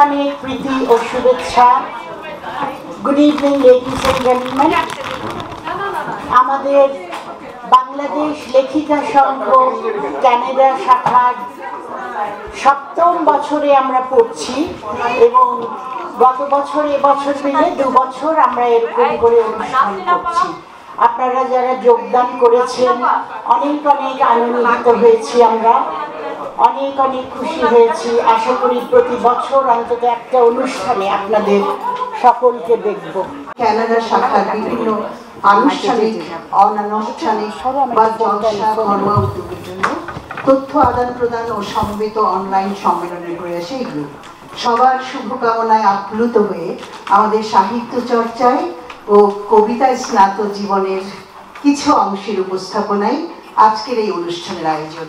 অনেক প্রীতি ও শুভেচ্ছা। Good evening ladies and gentleman. আমাদের বাংলাদেশ লেখিকা সংঘ ক্যানাডা শাখার ৭ম বছরে আমরা পড়ছি এবং গত বছর এবছর মিলে ২ বছর আমরা এরকম করে অনুষ্ঠান করছি। আপনারা যারা যোগদান করেছেন অনেক অনেক আনন্দিত হয়েছি, আমরা অনেক অনেক খুশি হয়েছি। আশা করি প্রতি বছর অন্তত একটা অনুষ্ঠানে আপনাদের সকলকে দেখব। ক্যানাডা শাখার বিভিন্ন আনুষ্ঠানিক অনানুষ্ঠানিক বা জলসা কর্ম উদ্যোগের জন্য তথ্য আদান প্রদান ও সমবেত অনলাইন সম্মেলনের প্রয়াসে এগুলো সবার শুভকামনায় আপ্লুত হয়ে আমাদের সাহিত্য চর্চায় ও কবিতায় স্নাত জীবনের কিছু অংশের উপস্থাপনায় আজকের এই অনুষ্ঠানের আয়োজন।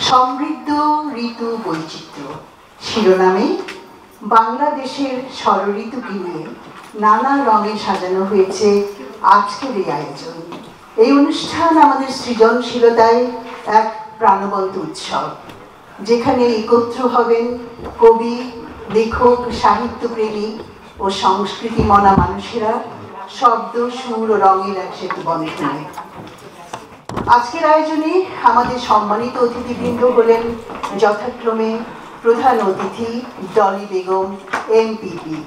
সমৃদ্ধ ঋতু বৈচিত্র্য শিরোনামে বাংলাদেশের ষড়ঋতুকে নিয়ে নানা রঙে সাজানো হয়েছে আজকের এই আয়োজন। এই অনুষ্ঠান আমাদের সৃজনশীলতায় এক প্রাণবন্ত উৎসব, যেখানে একত্র হবেন কবি, লেখক, সাহিত্যপ্রেমী ও সংস্কৃতি মনা মানুষেরা শব্দ, সুর ও রঙের এক সেতু বন্ধনে। আজকের আয়োজনে আমাদের সম্মানিত অতিথিবৃন্দ হলেন যথাক্রমে প্রধান অতিথি Dolly Begum MPP,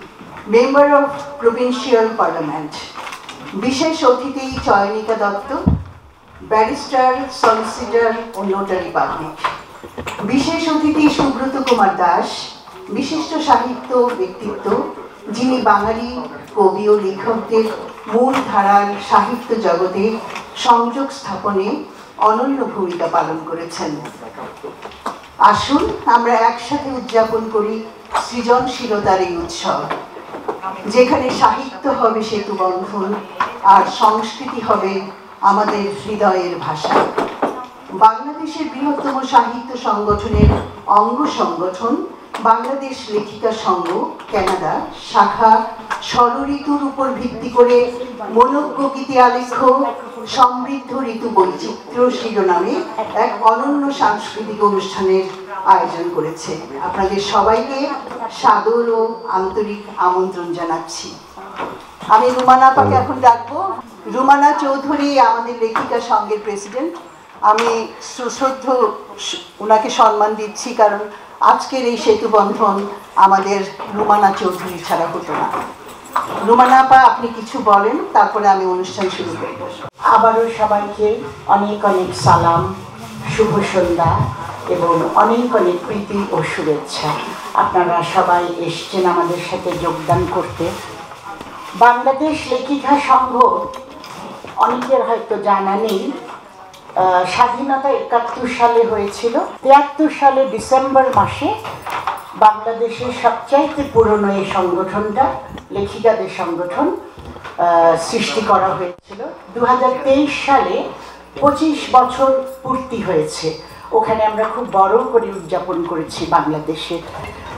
member of provincial parliament, বিশেষ অতিথি চয়নিকা দত্ত, ব্যারিস্টার, সলিসিটর ও নোটারি পাবলিক, বিশেষ অতিথি সুব্রত কুমার দাস, বিশিষ্ট সাহিত্য ব্যক্তিত্ব, যিনি বাঙালি কবি ও লেখকদের মূল ধারার সাহিত্য জগতে সংযোগ স্থাপনে অনন্য ভূমিকা পালন করেছেন। আসুন আমরা একসাথে উদযাপন করি সৃজনশীলতার এই উৎসব, যেখানে সাহিত্য হবে সেতু বন্ধন আর সংস্কৃতি হবে আমাদের হৃদয়ের ভাষা। বাংলাদেশের বৃহত্তম সাহিত্য সংগঠনের অঙ্গ সংগঠন বাংলাদেশ লেখিকা সংঘ ক্যানাডা শাখা ষড়ঋতুর উপর ভিত্তি করে মনোজ্ঞ গীতি আলেখ্য সমৃদ্ধ ঋতু বৈচিত্র্য শিরোনামে এক অনন্য সাংস্কৃতিক অনুষ্ঠানের আয়োজন করেছে। আপনাদের সবাইকে সাদর ও আন্তরিক আমন্ত্রণ জানাচ্ছি। আমি রুমানা আপাকে এখন ডাকবো। রুমানা চৌধুরী আমাদের লেখিকা সংঘের প্রেসিডেন্ট। আমি সুশ্রদ্ধ ওনাকে সম্মান দিচ্ছি, কারণ আজকের এই সেতু বন্ধন আমাদের রুমানা চৌধুরী ছাড়া হতো না। রুমানা আপা, আপনি কিছু বলেন, তারপরে আমি অনুষ্ঠান শুরু করব। আবারও সবাইকে অনেক অনেক সালাম, শুভ সন্ধ্যা এবং অনেক অনেক প্রীতি ও শুভেচ্ছা। আপনারা সবাই এসছেন আমাদের সাথে যোগদান করতে। বাংলাদেশ লেখিকা সংঘ অনেকের হয়তো জানা নেই, স্বাধীনতা ৭১ সালে হয়েছিল। ৭৩ সালে ডিসেম্বর মাসে বাংলাদেশের সবচাইতে পুরনো এই সংগঠনটা, লেখিকাদের সংগঠন, সৃষ্টি করা হয়েছিল। 2023 সালে 25 বছর পূর্তি হয়েছে। ওখানে আমরা খুব বড় করে উদযাপন করেছি বাংলাদেশে।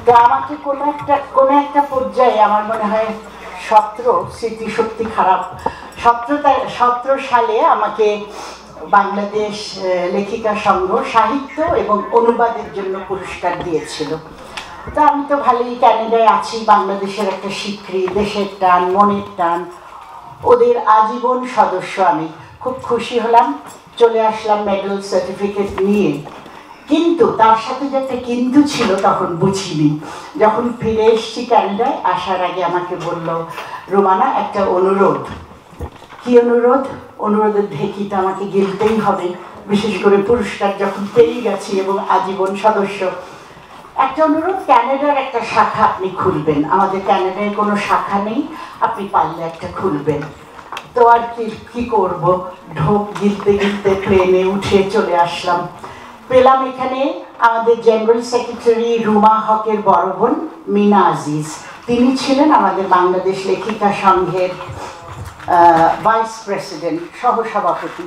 তো আমাকে কোনো একটা পর্যায়ে আমার মনে হয় 17 স্মৃতিশক্তি খারাপ, 17 সালে আমাকে বাংলাদেশ লেখিকা সংঘ সাহিত্য এবং অনুবাদের জন্য পুরস্কার দিয়েছিল। তো আমি তো ভালোই ক্যানাডায় আছি, বাংলাদেশের একটা স্বীকৃতি, দেশের টান, মনের টান, ওদের আজীবন সদস্য। আমি খুব খুশি হলাম, চলে আসলাম মেডেল সার্টিফিকেট নিয়ে। কিন্তু তার সাথে যে একটা কিন্তু ছিল তখন বুঝিনি। যখন ফিরে এসেছি ক্যানাডায়, আসার আগে আমাকে বলল, রুমানা একটা অনুরোধ। কি অনুরোধ? অনুরোধের ঢেকিটা আমাকে গিলতেই হবে, বিশেষ করে পুরস্কার যখন পেয়ে গেছি এবং আজীবন সদস্য। একটা অনুরোধ, ক্যানাডার একটা শাখা আপনি খুলবেন। আমাদের ক্যানাডায় কোনো শাখা নেই, আপনি পারলে একটা খুলবেন। তো আর কি করব, ঢোক গিলতে গিলতে প্লেনে উঠে চলে আসলাম। পেলাম এখানে আমাদের জেনারেল সেক্রেটারি রুমা হকের বড় বোন মিনা আজিজ। তিনি ছিলেন আমাদের বাংলাদেশ লেখিকা সংঘের ভাইস প্রেসিডেন্ট, সহসভাপতি।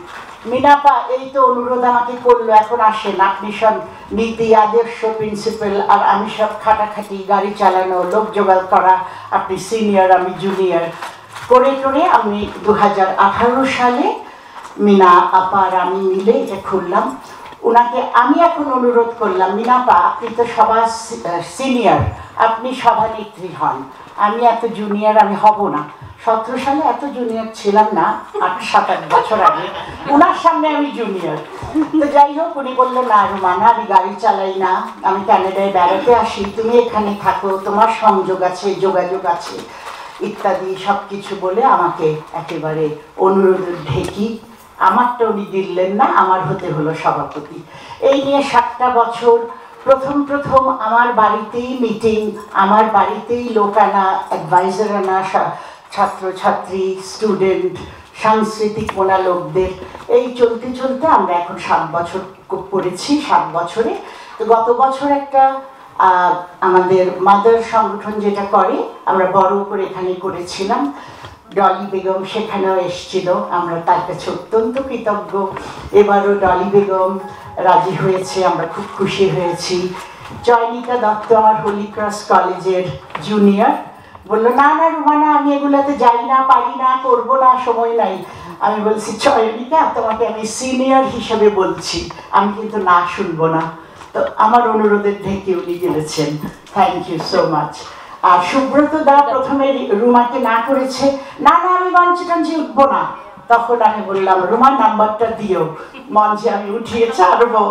মিনাপা এই তো অনুরোধ আমাকে করলো, এখন আসেন, আপনি সব নীতি আদর্শ প্রিন্সিপাল, আর আমি সব খাটাখাটি, গাড়ি চালানো, লোক জোগাড় করা, আপনি সিনিয়র আমি জুনিয়র করে করে আমি 2018 সালে মিনা আপা আর আমি মিলে এটা খুললাম। ওনাকে আমি এখন অনুরোধ করলাম, মিনাপা আপনি তো সবার সিনিয়র, আপনি সভানেত্রী হন, আমি এত জুনিয়র আমি হব না। 17 সালে এত জুনিয়র ছিলাম না, 7-8 বছর আগে ওনার সামনে আমি জুনিয়র। তো যাই হোক, উনি বললেন না রুমানা, আমি গাড়ি চালাই না, আমি ক্যানাডায় বেড়াতে আসি, তুমি এখানে থাকো, তোমার সংযোগ আছে, যোগাযোগ আছে ইত্যাদি সব কিছু বলে আমাকে একেবারে অনুরোধের ঢেকি, আমারটা উনি দিলেন না, আমার হতে হলো সভাপতি। এই নিয়ে 7টা বছর প্রথম আমার বাড়িতেই মিটিং, আমার বাড়িতেই লোক আনা, অ্যাডভাইজার আনা, ছাত্রছাত্রী, স্টুডেন্ট, সাংস্কৃতিক মোনা লোকদের, এই চলতে চলতে আমরা এখন 7 বছর করেছি। 7 বছরে তো গত বছর একটা আমাদের মাদার সংগঠন যেটা করে, আমরা বড় করে এখানে করেছিলাম, ডলি বেগম সেখানেও এসেছিল, আমরা তার কাছে অত্যন্ত কৃতজ্ঞ। এবারও ডলি বেগম রাজি হয়েছে, আমরা খুব খুশি হয়েছি। চয়নিকা দত্ত আমার হোলি ক্রস কলেজের জুনিয়র বললো, না না রুমানা, আমি এগুলোতে যাই না, পারি না, করবো না, সময় নাই। আমি বলছি, চয়নিকা তোমাকে আমি সিনিয়র হিসেবে বলছি, আমি কিন্তু না শুনবো না। তো আমার অনুরোধের ঢেকে উনি গেলেছেন, থ্যাংক ইউ সো মাচ। আর সুব্রত দা প্রথমে রুমাকে না করেছে, না না আমি মঞ্চে টঞ্চে উঠবো না। তখন আমি বললাম, রুমার নাম্বারটা দিও, মঞ্চে আমি উঠিয়ে ছাড়বো।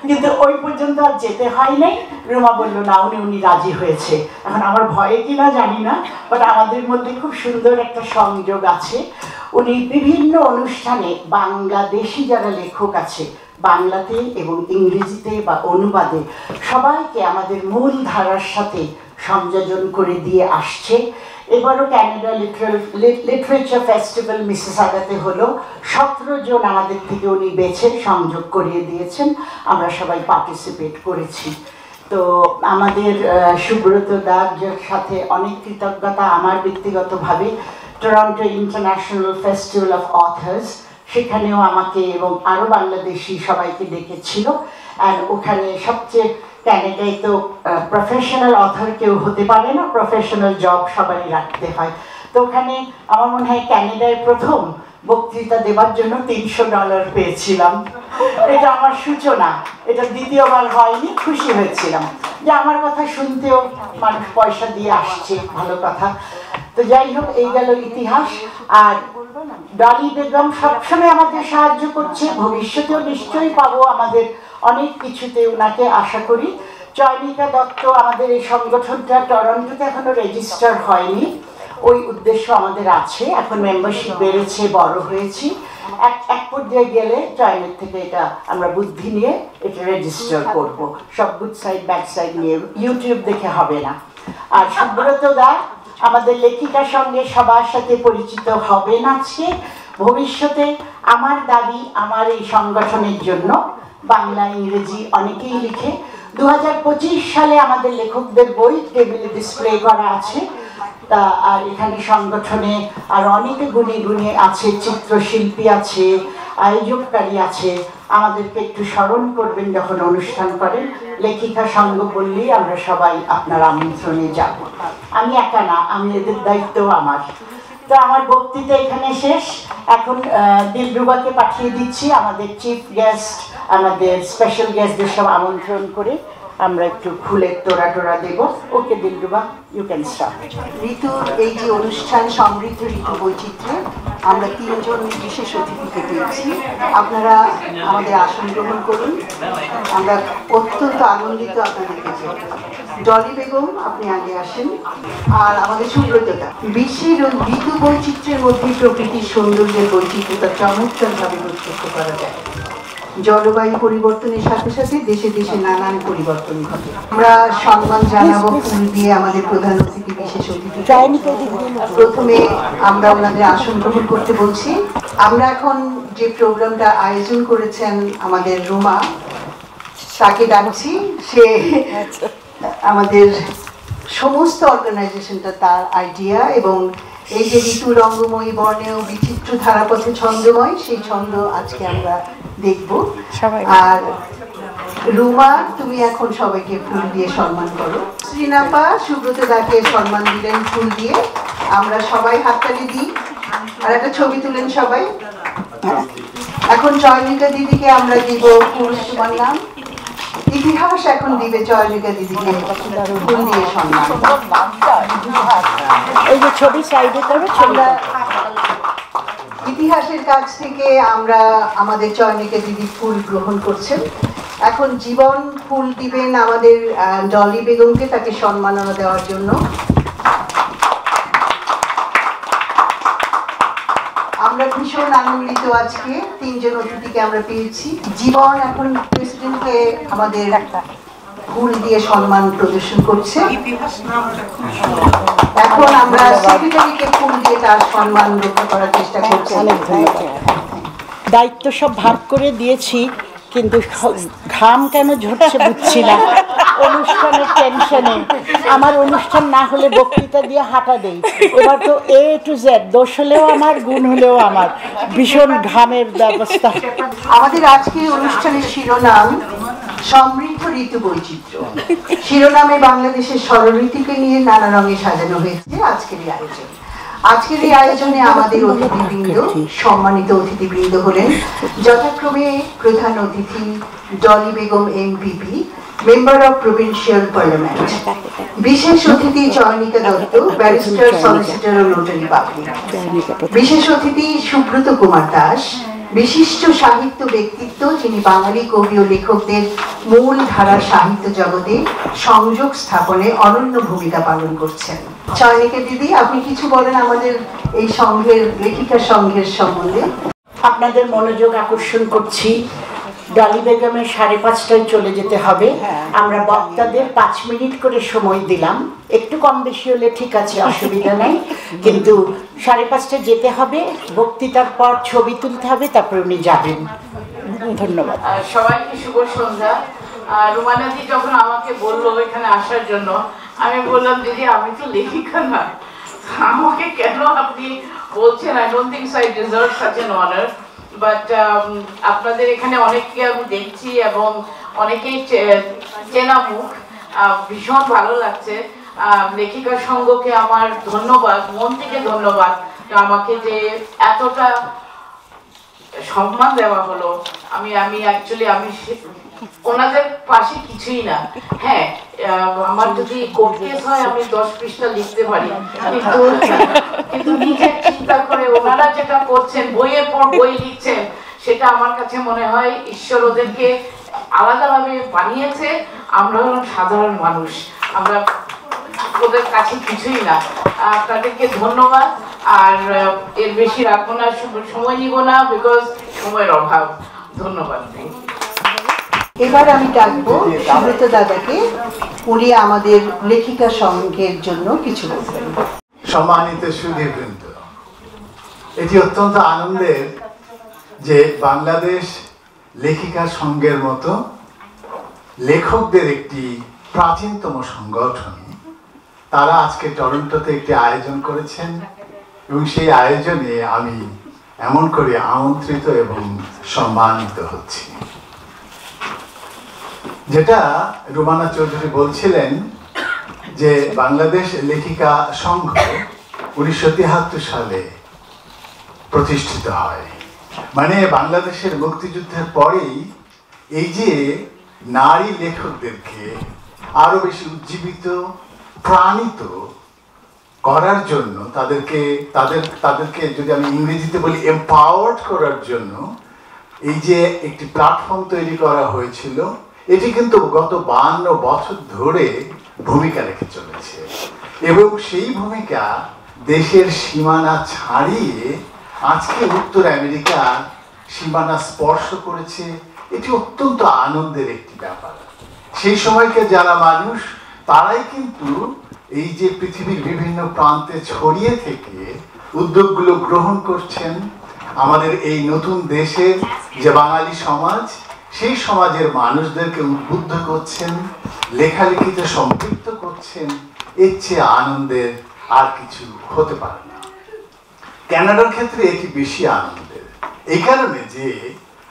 কিন্তু ওই পর্যন্ত আর যেতে হয় নাই। রুমা বললো না, উনি রাজি হয়েছে। এখন আমার ভয়ে কিনা জানি না, বাট আমাদের মধ্যে খুব সুন্দর একটা সংযোগ আছে। উনি বিভিন্ন অনুষ্ঠানে বাংলাদেশি যারা লেখক আছে, বাংলাতে এবং ইংরেজিতে বা অনুবাদে, সবাইকে আমাদের মূল ধারার সাথে সংযোজন করে দিয়ে আসছে। এবারও ক্যানাডা লিটারেচার ফেস্টিভ্যাল মিসিসাগাতে হলো, 17 জন আমাদের থেকে উনি বেছে সংযোগ করিয়ে দিয়েছেন, আমরা সবাই পার্টিসিপেট করেছি। তো আমাদের সুব্রত দার সাথে অনেক কৃতজ্ঞতা আমার ব্যক্তিগতভাবে। Toronto International Festival of Authors, সেখানেও আমাকে এবং আরও বাংলাদেশি সবাইকে ডেকেছিল। আর ওখানে সবচেয়ে, ক্যানাডায় তো প্রফেশনাল অথর কেউ হতে পারে না, প্রফেশনাল জব সবাই রাখতে হয়। তো ওখানে আমার মনে হয় ক্যানাডায় প্রথম বক্তৃতা দেওয়ার জন্য $300 পেয়েছিলাম। এটা আমার সূচনা, এটা দ্বিতীয়বার হয়নি, খুশি হয়েছিলাম যে আমার কথা শুনতেও মানুষ পয়সা দিয়ে আসছে, ভালো কথা। তো যাই হোক, এই গেল ইতিহাস। আর ডলি বেগম সবসময় আমাদের সাহায্য করছে, ভবিষ্যতেও নিশ্চয়ই পাবো আমাদের অনেক কিছুতে ওনাকে আশা করি। চয়নিকা দত্ত, আমাদের এই সংগঠনটা টরন্টোতে এখনো রেজিস্টার হয়নি, ওই উদ্দেশ্য আমাদের আছে, এখন মেম্বারশিপ বেড়েছে, বড় হয়েছি। এক পর্যায়ে গেলে চয়নের থেকে এটা আমরা বুদ্ধি নিয়ে এটা রেজিস্টার করব, সব গুড সাইড ব্যাড সাইড নিয়ে, ইউটিউব দেখে হবে না। আর সুব্রত দা আমাদের লেখিকার সঙ্গে সবার সাথে পরিচিত হবেন আজকে, ভবিষ্যতে। আমার দাবি, আমার এই সংগঠনের জন্য বাংলা ইংরেজি অনেকেই লিখে, 2025 সালে আমাদের লেখকদের বই টেবিলে ডিসপ্লে করা আছে। তা আর এখানে সংগঠনে আর অনেকে গুণী গুণী আছে, চিত্রশিল্পী আছে, আয়োজককারী আছে, আমাদেরকে একটু স্মরণ করবেন যখন অনুষ্ঠান করেন। লেখিকা সঙ্গ বললেই আমরা সবাই আপনার আমন্ত্রণে যাব, আমি একা না, আমি এদের দায়িত্ব আমার। তো আমার বক্তৃতা এখানে শেষ। এখন দিলরুবাকে পাঠিয়ে দিচ্ছি, আমাদের চিফ গেস্ট, আমাদের স্পেশাল গেস্টদের সব আমন্ত্রণ করে আমরা একটু ফুলের তোড়া দেব। ওকে দিলরুবা, ইউ ক্যান স্টার্ট। ঋতুর এই যে অনুষ্ঠান, সমৃদ্ধ ঋতু বৈচিত্র্যে আমরা 3 জন বিশেষ অতিথিকে পেয়েছি। আপনারা আমাদের আসন গ্রহণ করুন, আমরা অত্যন্ত আনন্দিত আপনাদেরকে পেয়ে। ডলি বেগম, আপনি আগে আসেন। আর আমাদের সুব্রততা, বিশ্বের ঋতু বৈচিত্র্যের মধ্যে প্রকৃতির সৌন্দর্যের বৈচিত্র্যতা চমৎকারভাবে প্রত্যক্ষ করা যায়। জলবায়ু পরিবর্তনের সাথে সাথে দেশে দেশে নানান পরিবর্তন ঘটে। আমরা সম্মান জানাবো ফুল দিয়ে আমাদের প্রধান অতিথি, বিশেষ অতিথি। প্রথমে আমরা ওনাদের আসন গ্রহণ করতে বলছি। আমরা এখন যে প্রোগ্রামটা আয়োজন করেছেন আমাদের রুমা, তাকে ডাকছি। সে আমাদের সমস্ত অর্গানাইজেশনটা তার আইডিয়া, এবং এই যে ঋতু রঙ্গময়ী বর্ণেও বিচিত্র ধারাপথে ছন্দময়, সেই ছন্দ আজকে আমরা দেখব। আর রুমা, তুমি এখন সবাইকে ফুল দিয়ে সম্মান করো। শ্রীনাপা সুব্রত দাকে সম্মান দিলেন ফুল দিয়ে, আমরা সবাই হাততালি দিই। আর একটা ছবি তুলেন সবাই। এখন চয়নিকা দিদিকে আমরা দিব ফুল সম্মান। ইতিহাস এখন দিবে চয়নিকা দিদিকে ফুল দিয়ে সম্মান। এই যে ছবি সাইডে করো, ছবিটা ইতিহাসের কাছ থেকে আমরা আমাদের চয়নিকা দিদি ফুল গ্রহণ করছেন। এখন জীবন ফুল দিবেন আমাদের ডলি বেগমকে, তাকে সম্মাননা দেওয়ার জন্য। আমরা ভীষণ আনন্দিত, আজকে তিনজন অতিথিকে আমরা পেয়েছি। জীবন এখন প্রেসিডেন্টকে আমাদের ফুল দিয়ে সম্মান প্রদর্শন করছে। এখন আমরা সেক্রেটারিকে ফুল দিয়ে তার সম্মান রক্ষা করার চেষ্টা করছি। অনেক ধন্যবাদ। দায়িত্ব সব ভাগ করে দিয়েছি, কিন্তু ঘাম কেন ঝরছে বুঝছি না। অনুষ্ঠানের টেনশনে আমার অনুষ্ঠান না হলে বক্তৃতা দিয়ে হাঁটা দেই। এবার তো A to Z, দোষ হলেও আমার, গুণ হলেও আমার, ভীষণ ঘামের ব্যবস্থা। আমাদের আজকের অনুষ্ঠানের শিরোনাম সমৃদ্ধ ঋতু বৈচিত্র্য। শিরোনামে বাংলাদেশের ষড়ঋতুকে নিয়ে নানা রঙে সাজানো হয়েছে আজকের এই আয়োজন। আজকের এই আয়োজনে আমাদের অতিথিবৃন্দ, সম্মানিত অতিথিবৃন্দ হলেন যথাক্রমে প্রধান অতিথি Dolly Begum MPP, member of provincial parliament; বিশেষ অতিথি চয়নিকা দত্ত, ব্যারিস্টার, সলিসিটর ও নোটারি পাবলিক; বিশেষ অতিথি সুব্রত কুমার দাস, বিশিষ্ট সাহিত্য ব্যক্তিত্ব, যিনি বাঙালি কবি ও লেখকদের মূল ধারার সাহিত্য জগতে সংযোগ স্থাপনে অনন্য ভূমিকা পালন করছেন। চয়নিকা দিদি, আপনি কিছু বলেন আমাদের এই সংঘের, লেখিকা সংঘের সম্বন্ধে। আপনাদের মনোযোগ আকর্ষণ করছি, ডলি বেগমের 5:30টায় চলে যেতে হবে। আমরা বক্তাদের 5 মিনিট করে সময় দিলাম, একটু কম বেশি হলে ঠিক আছে, অসুবিধা নেই, কিন্তু 5:30টায় যেতে হবে। বক্তৃতার পর ছবি তুলতে হবে, তারপর উনি যাবেন। ধন্যবাদ। সবাইকে শুভ সন্ধ্যা। রুমানাদি যখন আমাকে বললো এখানে আসার জন্য, আমি বললাম দিদি আমি তো লেখিকা না, আমাকে কেন আপনি বলছেন? I don't think so I deserve such an honour, but আপনাদের এখানে অনেককে আমি দেখছি এবং অনেকেই চেনা মুখ, ভীষণ ভালো লাগছে। লেখিকা সংঘকে আমার ধন্যবাদ, মন থেকে ধন্যবাদ, আমাকে যে এতটা সম্মান দেওয়া হলো। আমি অ্যাকচুয়ালি আমি ওনাদের পাশে কিছুই না। হ্যাঁ, আমার যদি কোর্ট কেস হয় আমি 10 পৃষ্ঠা লিখতে পারি, কিন্তু নিজে চিন্তা করে ওনারা যেটা করছেন, বইয়ের পর বই লিখছেন, সেটা আমার কাছে মনে হয় ঈশ্বর ওদেরকে আলাদাভাবে বানিয়েছে। আমরা হলাম সাধারণ মানুষ, আমরা ওদের কাছে কিছুই না। তাদেরকে ধন্যবাদ। আর এর বেশি রাখবো না, সময় নিব না, বিকজ সময়ের অভাব। ধন্যবাদ। এবার আমি ডাকবো সুব্রত দাদাকে, উনি আমাদের লেখিকা সংঘের জন্য কিছু বলবেন। সম্মানিত সুধীবৃন্দ, এটি অত্যন্ত আনন্দের যে বাংলাদেশ লেখিকা সংঘের মতো লেখকদের একটি প্রাচীনতম সংগঠন, তারা আজকে টরন্টোতে একটি আয়োজন করেছেন এবং সেই আয়োজনে আমি এমন করে আমন্ত্রিত এবং সম্মানিত হচ্ছি। যেটা রুমানা চৌধুরী বলছিলেন যে বাংলাদেশ লেখিকা সংঘ 1973 সালে প্রতিষ্ঠিত হয়, মানে বাংলাদেশের মুক্তিযুদ্ধের পরেই এই যে নারী লেখকদেরকে আরো বেশি উজ্জীবিত, প্রাণিত করার জন্য, তাদেরকে যদি আমি ইংরেজিতে বলি এম্পাওয়ার্ড করার জন্য এই যে একটি প্ল্যাটফর্ম তৈরি করা হয়েছিল, এটি কিন্তু গত 52 বছর ধরে ভূমিকা রেখে চলেছে এবং সেই ভূমিকা দেশের সীমানা ছাড়িয়ে আজকে উত্তর আমেরিকা সীমানা স্পর্শ করেছে। এটি অত্যন্ত আনন্দের একটি ব্যাপার। সেই সময়কে যারা মানুষ, তারাই কিন্তু এই যে পৃথিবীর বিভিন্ন প্রান্তে ছড়িয়ে থেকে উদ্যোগগুলো গ্রহণ করছেন। আমাদের এই নতুন দেশের যে বাঙালি সমাজ, সেই সমাজের মানুষদেরকে উদ্বুদ্ধ করছেন, লেখালেখিতে সম্পৃক্ত করছেন। এর চেয়ে আনন্দের আর কিছু হতে পারে না। কানাডার ক্ষেত্রে এটি বেশি আনন্দের, এই কারণে যে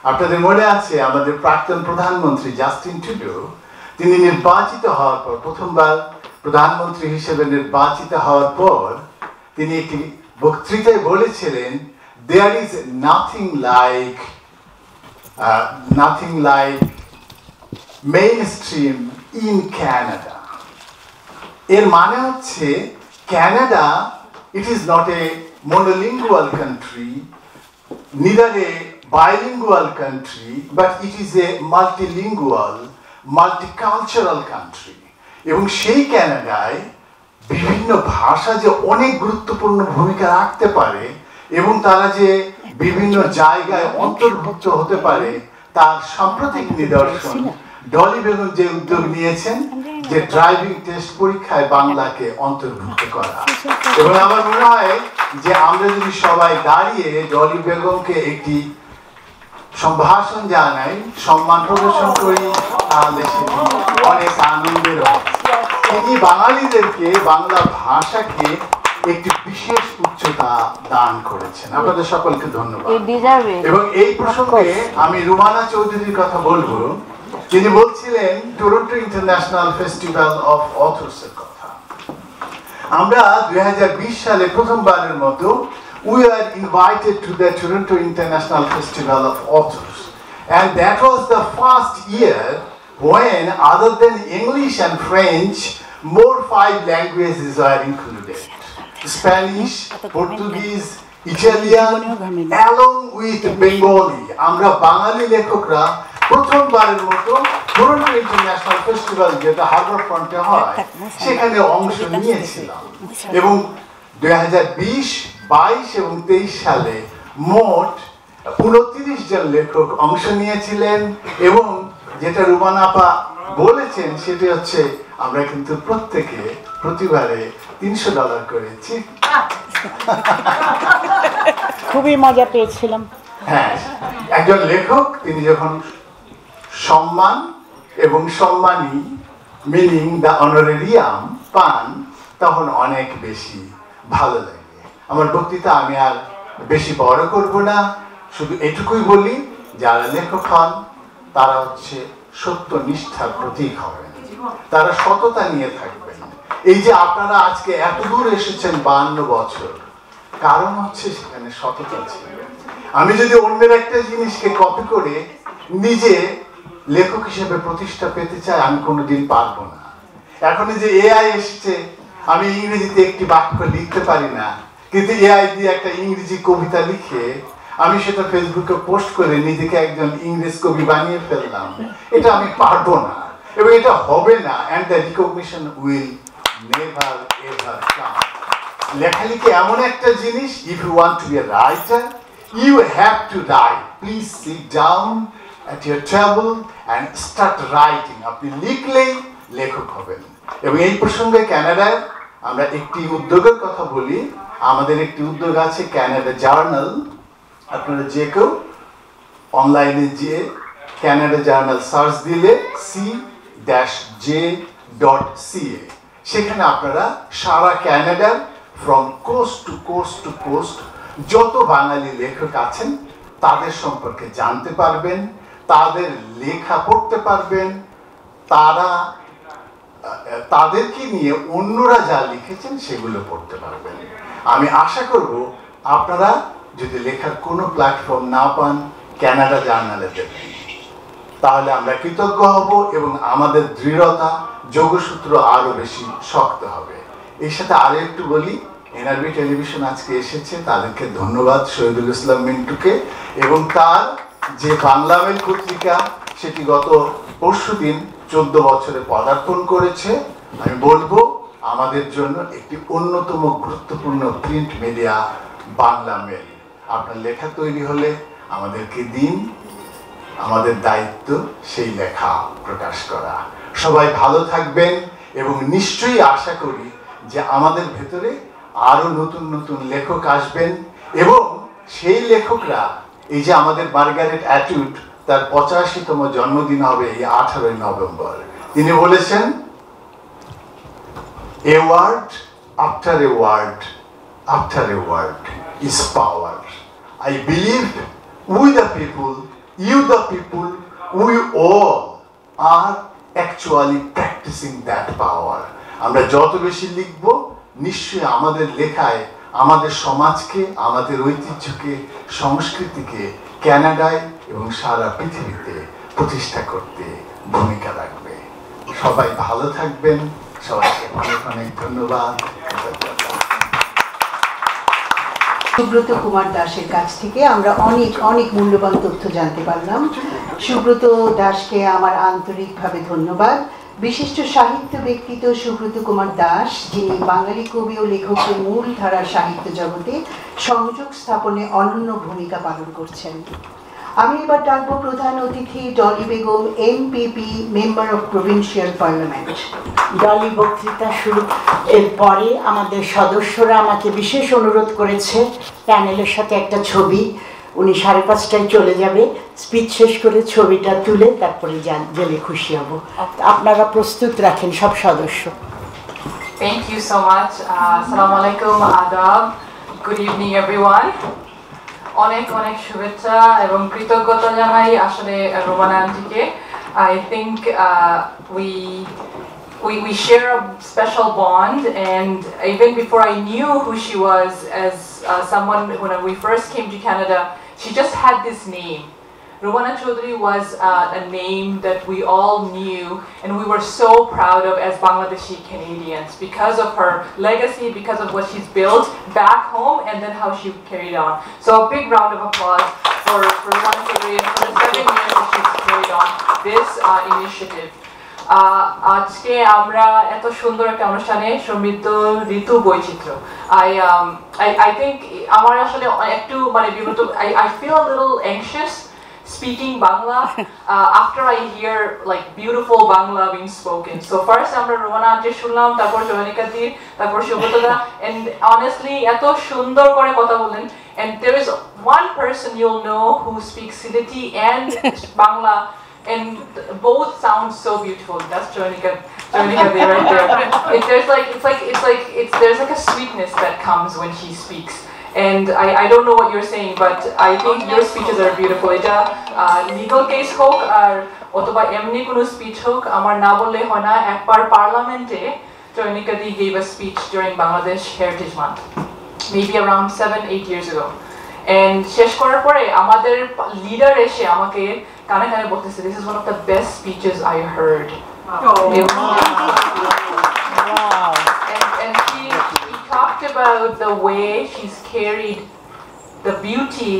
আপনাদের মনে আছে আমাদের প্রাক্তন প্রধানমন্ত্রী জাস্টিন ট্রুডো, তিনি নির্বাচিত হওয়ার পর, প্রথমবার প্রধানমন্ত্রী হিসেবে নির্বাচিত হওয়ার পর তিনি একটি বক্তৃতায় বলেছিলেন, there is nothing like nothing like mainstream in Canada. এর মানে হচ্ছে Canada, it is not a monolingual country, neither a bilingual country, but it is a multilingual, multicultural country. এবং সেই ক্যানাডায় বিভিন্ন ভাষা যে অনেক গুরুত্বপূর্ণ ভূমিকা রাখতে পারে এবং তারা যে বিভিন্ন জায়গায় অন্তর্ভুক্ত হতে পারে তার সাম্প্রতিক নিদর্শন ডলি বেগম যে উদ্যোগ নিয়েছেন যে ড্রাইভিং টেস্ট পরীক্ষায় বাংলাকে অন্তর্ভুক্ত করা। এবং আমার মনে হয় যে আমরা যদি সবাই দাঁড়িয়ে ডলি বেগমকে একটি সম্ভাষণ জানাই, সম্মান প্রদর্শন করি, তাহলে সেটি অনেক আনন্দের হয়। তিনি বাঙালিদেরকে বাংলা ভাষাকে একটি বিশেষ উচ্চতা দান করেছেন। আপনাদের সকলকে ধন্যবাদ। এবং এই প্রসঙ্গে আমি রুমানা চৌধুরীর কথা বলবো। তিনি বলছিলেন টরন্টো ইন্টারন্যাশনাল ফেস্টিভ্যাল অফ অথর্সের কথা। আমরা 2020 সালে প্রথমবারের মতো we were invited to the Toronto International Festival of Authors, and that was the first year when, other than English and French, more 5 languages were included: Spanish, Portuguese, Italian, along with Bengali. আমরা বাঙালি লেখকরা প্রথমবারের মতো Toronto International festival যেটা হারবার ফ্রন্টে হয় সেখানে অংশ নিয়েছিলাম। এবং 2020, 22 এবং 23 সালে মোট 29 জন লেখক অংশ নিয়েছিলেন। এবং যেটা রুমানা আপা বলেছেন সেটি হচ্ছে আমরা কিন্তু প্রত্যেকে প্রতিবারে $300 করেছি। খুবই মজা পেয়েছিলাম। হ্যাঁ, একজন লেখক তিনি যখন সম্মান এবং সম্মানী মিনিং দ্য অনারেরিয়াম পান তখন অনেক বেশি ভালো লাগে। আমার বক্তৃতা আমি আর বেশি বড় করব না, শুধু এটুকুই বলি, যারা লেখক হন তারা হচ্ছে সত্যনিষ্ঠার প্রতীক হবেন, তারা সততা নিয়ে থাকবেন। এই যে আপনারা আজকে এত দূর এসেছেন 52 বছর, কারণ হচ্ছে সেখানে সততা ছিল। আমি যদি অন্যের একটা জিনিসকে কপি করে নিজে লেখক হিসেবে প্রতিষ্ঠা পেতে চাই, আমি কোনোদিন পারবো না। এখন যে এআই এসেছে, আমি ইংরেজিতে একটি বাক্য লিখতে পারি না, কিন্তু এআই দিয়ে একটা ইংরেজি কবিতা লিখে আমি সেটা ফেসবুকে পোস্ট করে নিজেকে একজন ইংরেজ কবি বানিয়ে ফেললাম। এটা আমি পারবো না এবং এটা হবে না, and the recognition will never ever come. লেখালেখি এমন একটা জিনিস, if you want to be a writer, you have to write. Please sit down at your table and start writing. আপনি লিখলেই লেখক হবেন। এবং এই প্রসঙ্গে কানাডায় আমরা একটি উদ্যোগের কথা বলি। আমাদের একটি উদ্যোগ আছে ক্যানাডা জার্নাল। আপনারা যে কেউ অনলাইনে যে ক্যানাডা জার্নাল সার্চ দিলে c-j.ca, সেখানে আপনারা সারা ক্যানাডার from coast to coast to coast যত বাঙালি লেখক আছেন তাদের সম্পর্কে জানতে পারবেন, তাদের লেখা পড়তে পারবেন, তাদেরকে নিয়ে অন্যরা যা লিখেছেন সেগুলো পড়তে পারবেন। আমি আশা করব আপনারা যদি লেখার কোনো প্ল্যাটফর্ম না পান, ক্যানাডা জার্নালে দেবেন, তাহলে আমরা কৃতজ্ঞ হব এবং আমাদের দৃঢ়তা যোগসূত্র আরো বেশি শক্ত হবে। এর সাথে আরো একটু বলি, এনআরবি টেলিভিশন আজকে এসেছে, তাদেরকে ধন্যবাদ, শহীদুল ইসলাম মিন্টুকে, এবং তার যে বাংলা মেল পত্রিকা সেটি গত পরশুদিন 14 বছরে পদার্পণ করেছে। আমি বলবো আমাদের জন্য একটি অন্যতম গুরুত্বপূর্ণ প্রিন্ট মিডিয়া বাংলা মেল। আপনার লেখা তৈরি হলে আমাদেরকে দিন, আমাদের দায়িত্ব সেই লেখা প্রকাশ করা। সবাই ভালো থাকবেন এবং নিশ্চয়ই আশা করি যে আমাদের ভেতরে আরো নতুন নতুন লেখক আসবেন এবং সেই লেখকরা, এই যে আমাদের মার্গারেট অ্যাটউড, তার 85তম জন্মদিন হবে এই 18 নভেম্বর। তিনি বলেছেন, a word after a word after a word is power. I believe we the people, you the people, we all are actually practicing that power. আমরা যত বেশি লিখব, নিশ্চয়ই আমাদের লেখায় আমাদের সমাজকে, আমাদের ঐতিহ্যকে, সংস্কৃতিকে কানাডায় এবং সারা পৃথিবীতে প্রতিষ্ঠা করতে ভূমিকা রাখবে। সবাই ভালো থাকবেন, সবাইকে অনেক অনেক ধন্যবাদ। সুব্রত কুমার দাসের কাছ থেকে আমরা অনেক অনেক মূল্যবান তথ্য জানতে পারলাম। সুব্রত দাসকে আমার আন্তরিকভাবে ধন্যবাদ। বিশিষ্ট সাহিত্য ব্যক্তিত্ব সুব্রত কুমার দাস, যিনি বাঙালি কবি ও লেখকের মূল ধারার সাহিত্য জগতে সংযোগ স্থাপনে অনন্য ভূমিকা পালন করছেন। আমি এবার ডাকবো প্রধান অতিথি Dolly Begum, MPP, member of provincial parliament. Dolly বক্তৃতা শুরু এর পরে আমাদের সদস্যরা আমাকে বিশেষ অনুরোধ করেছে প্যানেলের সাথে একটা ছবি, উনি 5:30টায় চলে যাবে, স্পিচ শেষ করে ছবিটা তুলে তারপরে গেলে খুশি হব। আপনারা প্রস্তুত রাখেন সব সদস্য। Thank you so much. Assalamu alaikum, adab. Good evening, everyone. অনেক অনেক শুভেচ্ছা এবং কৃতজ্ঞতা জানাই আসলে রোমানা আন্টিকে। I think we share a special bond, and even before I knew who she was as someone, when we first came to Canada, she just had this name. Rumana Chaudhary was a name that we all knew and we were so proud of as Bangladeshi Canadians because of her legacy, because of what she's built back home and then how she carried on. So a big round of applause for Rumana Chaudhary and for the 7 years that she's carried on this initiative. আজকে আমরা এত সুন্দর একটা অনুষ্ঠানে সমৃদ্ধ ঋতু বৈচিত্র্য, I think আমার আসলে একটু মানে বিব্রত, I feel a little anxious speaking Bangla after I hear like beautiful Bangla being spoken. So first আমরা রোমানা আন্টি শুনলাম, তারপর জয়নিকা দি, তারপর সুব্রতদা, and honestly এত সুন্দর করে কথা বলেন, and there is one person you'll know who speaks Sylheti and Bangla, and both sound so beautiful. That's Jonika there right there. There's like a sweetness that comes when she speaks. And I don't know what you're saying, but I think your speeches are beautiful. Eta legal case হোক আর অথবা এমনি কোনো speech হোক, আমার না বললে হয় না, একবার পার্লামেন্টে Jonika di gave a speech during Bangladesh Heritage Month, maybe around 7-8 years ago. And শেষ করার পরে আমাদের লিডার এসে আমাকে কানে কানে বলতেছে, this is one of the best speeches I heard. And she talked about the way she's carried the beauty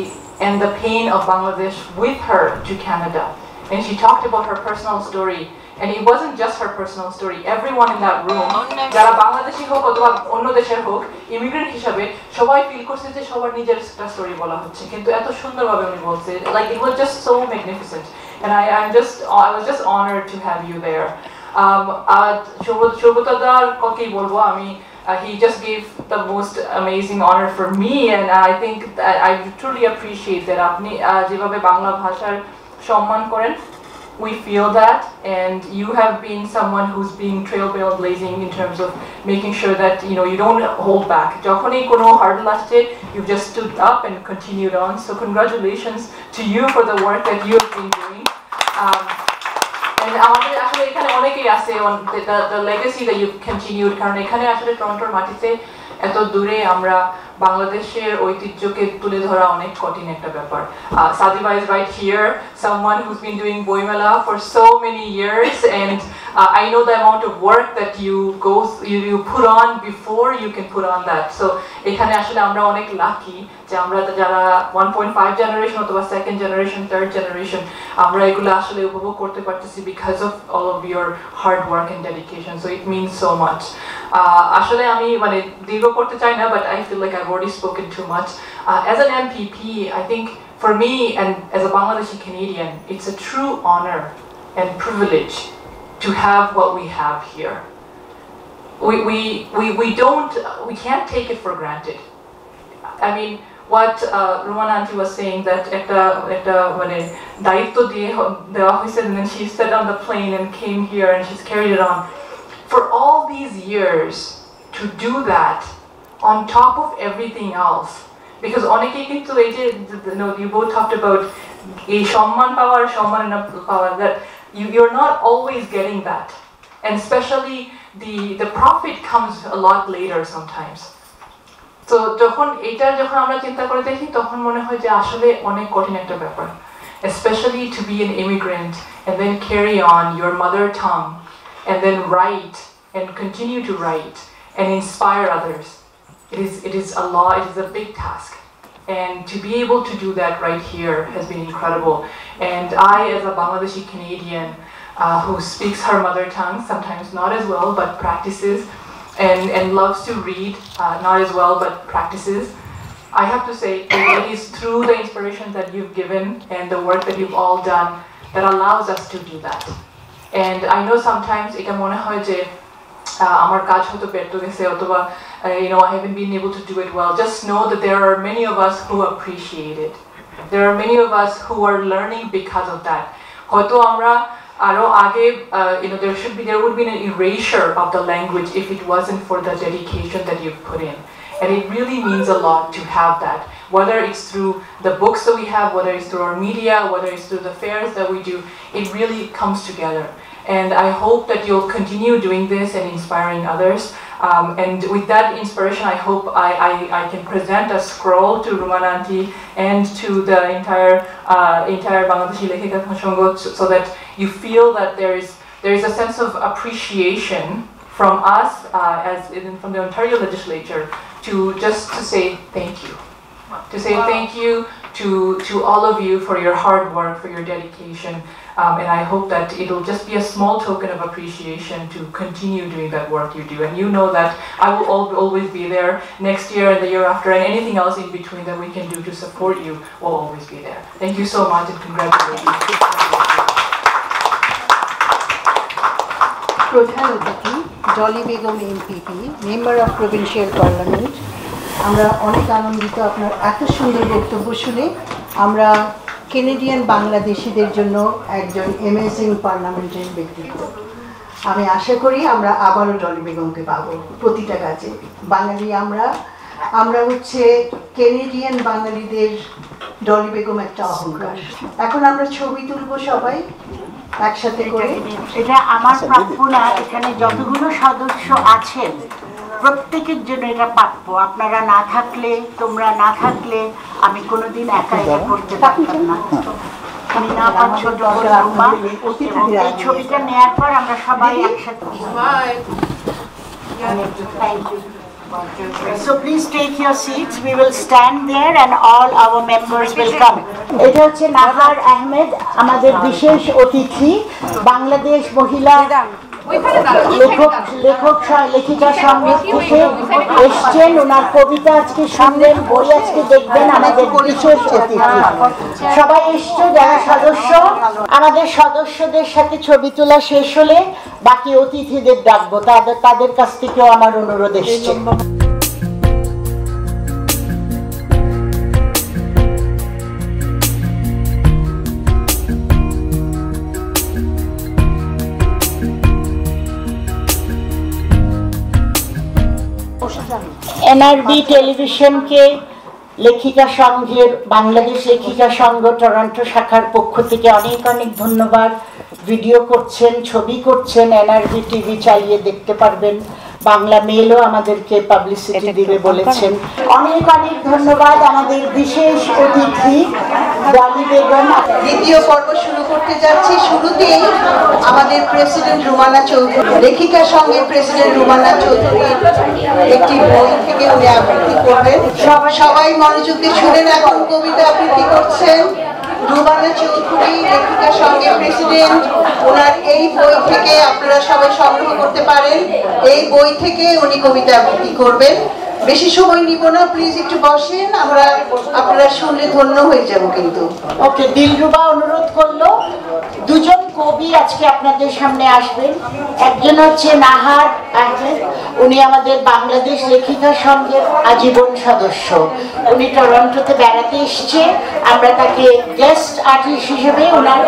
and the pain of Bangladesh with her to Canada. And she talked about her personal story. And it wasn't just her personal story. Everyone in that room, যারা বাংলাদেশী হোক অথবা অন্য দেশের হোক, immigrant হিসাবে সবাই feel করছে যে সবার নিজের একটা স্টোরি বলা হচ্ছে, কিন্তু এত সুন্দরভাবে উনি বলছে, like it was just so magnificent. And I was just honored to have you there. সুব্রতদার কি বলবো আমি, he just gave the most amazing honor for me, and I think that I truly appreciate that আপনি যেভাবে বাংলা ভাষার সম্মান করেন. We feel that, and you have been someone who's been trailblazing in terms of making sure that you don't hold back. Jokhoni kono hurdle asche, you've just stood up and continued on. So congratulations to you for the work that you have been doing. And আমাদের আসলে এখানে অনেকেই আছে the legacy that you've continued, কারণ এখানে আসলে টরন্টোর মাটিতে এত দূরে আমরা বাংলাদেশের ঐতিহ্যকে তুলে ধরা অনেক কঠিন একটা ব্যাপার. Sadiba is right here, someone who's been doing Boimela for so many years, and I know the amount of work that you put on before you can put on that. So এখানে আসলে আমরা অনেক lucky যে আমরা যারা 1.5 generation অথবা second generation, third generation, আমরা এগুলো আসলে উপভোগ করতে পারতেছি because of all of your hard work and dedication. So it means so much. আসলে আমি মানে দীর্ঘ করতে চাই না, but I feel like I've already spoken too much. As an MPP, I think for me and as a Bangladeshi Canadian, it's a true honor and privilege to have what we have here. We can't take it for granted. I mean, what Rumana auntie was saying, that একটা মানে দায়িত্ব দিয়ে দেওয়া হয়েছে, and then she sat on the plane and came here and she's carried it on for all these years to do that on top of everything else. Because অনেকে কিন্তু এই যে you both talked about এই সম্মান পাওয়ার পাওয়ার, that you're not always getting that, and especially the profit comes a lot later sometimes. তো যখন আমরা চিন্তা করে দেখি তখন মনে হয় যে আসলে অনেক কঠিন একটা ব্যাপার, especially to be an immigrant and then carry on your mother tongue and then write and continue to write and inspire others. It is a lot, it is a big task. And to be able to do that right here has been incredible. And I, as a Bangladeshi Canadian who speaks her mother tongue, sometimes not as well, but practices, and loves to read, not as well, but practices, I have to say it is through the inspiration that you've given and the work that you've all done that allows us to do that. And I know sometimes এটা মনে হয় যে আমার কাজ হয়তো ব্যর্থ গেছে অথবা I haven't been able to do it well. Just know that there are many of us who appreciate it. There are many of us who are learning because of that. হয়তো আমরা আরো আগে there would be an erasure of the language if it wasn't for the dedication that you've put in. And it really means a lot to have that, whether it's through the books that we have, whether it's through our media, whether it's through the fairs that we do, it really comes together. And I hope that you'll continue doing this and inspiring others. And with that inspiration, I hope I can present a scroll to Rumana Aunty and to the entire Bangladeshi Lekhika Sangho, so that you feel that there is a sense of appreciation from us, from the Ontario Legislature, to say thank you, thank you to all of you for your hard work, for your dedication, and I hope that it'll just be a small token of appreciation to continue doing that work you do. And you know that I will always be there next year and the year after, and anything else in between that we can do to support you will always be there. Thank you so much and congratulations. প্রধান অতিথি Dolly Begum MPP, member of provincial parliament, আমরা অনেক আনন্দিত আপনার এত সুন্দর বক্তব্য শুনে। আমরা কেনেডিয়ান বাংলাদেশিদের জন্য একজন অ্যামেজিং পার্লামেন্টের ব্যক্তিত্ব। আমি আশা করি আমরা আবারও ডলি বেগমকে পাবো প্রতিটা কাজে। বাঙালি আমরা হচ্ছে কেনেডিয়ান বাঙালিদের ডলি বেগম একটা অহংকার। এখন আমরা ছবি তুলবো সবাই একসাথে করে। এটা আমার প্রাপ্য না, এখানে যতগুলো সদস্য আছেন প্রত্যেকের জন্য এটা প্রাপ্য। আপনারা না থাকলে, তোমরা না থাকলে আমি কোনোদিন একা এটা করতে পারতাম না। তুমি না পাচ্ছ এই ছবিটা নেওয়ার পর আমরা সবাই একসাথে। Thank you. So please take your seats. We will stand there and all our members will come. এটা হচ্ছে নাহার আহমেদ, আমাদের বিশেষ অতিথি, বাংলাদেশ মহিলা লেখিকা সংঘ থেকে এসছেন। ওনার কবিতা আজকে শুনলেন, বই আজকে দেখবেন। আমাদের বিশেষ অতিথি সবাই এসছে যারা সদস্য। আমাদের সদস্যদের সাথে ছবি তোলা শেষ হলে বাকি অতিথিদের ডাকবো, তাদের কাছ থেকেও আমার অনুরোধ এসছে। এনআরবি টেলিভিশনকে লেখিকা সংঘের, বাংলাদেশ লেখিকা সংঘ টরন্টো শাখার পক্ষ থেকে অনেক অনেক ধন্যবাদ। ভিডিও করছেন, ছবি করছেন, এনআরবি টিভি চালিয়ে দেখতে পারবেন। বাংলা মেলও আমাদেরকে পাবলিসিটি দিবে বলেছেন। অনেক অনেক ধন্যবাদ আমাদের বিশেষ অতিথি ডলি বেগম। দ্বিতীয় পর্ব শুরু করতে যাচ্ছি। শুরুতেই আমাদের প্রেসিডেন্ট রুমানা চৌধুরী, লেখিকা সংঘের প্রেসিডেন্ট রুমানা চৌধুরী একটি বই থেকে উনি আবৃত্তি করবেন। সবাই মনোযোগ দিয়ে শুনেন। এখন কবিতা আবৃত্তি করছেন রুমানা চৌধুরী, লেখিকা সংঘের প্রেসিডেন্ট। ওনার এই বই থেকে আপনারা সবাই সংগ্রহ করতে পারেন। এই বই থেকে উনি কবিতা আবৃত্তি করবেন। বেশি সময় নিব না, প্লিজ একটু বসেন, আপনারা শুনলে ধন্য হয়ে যাব। কিন্তু ওকে, দিলরুবা অনুরোধ করলো দুজন কবি আজকে আপনাদের সামনে আসবেন। একজন হচ্ছে নাহার আহমেদ, উনি আমাদের বাংলাদেশ লেখিকা সংঘের আজীবন সদস্য। উনি টরন্টোতে বেড়াতে এসছে, আমরা তাকে গেস্ট আর্টিস্ট হিসেবে ওনার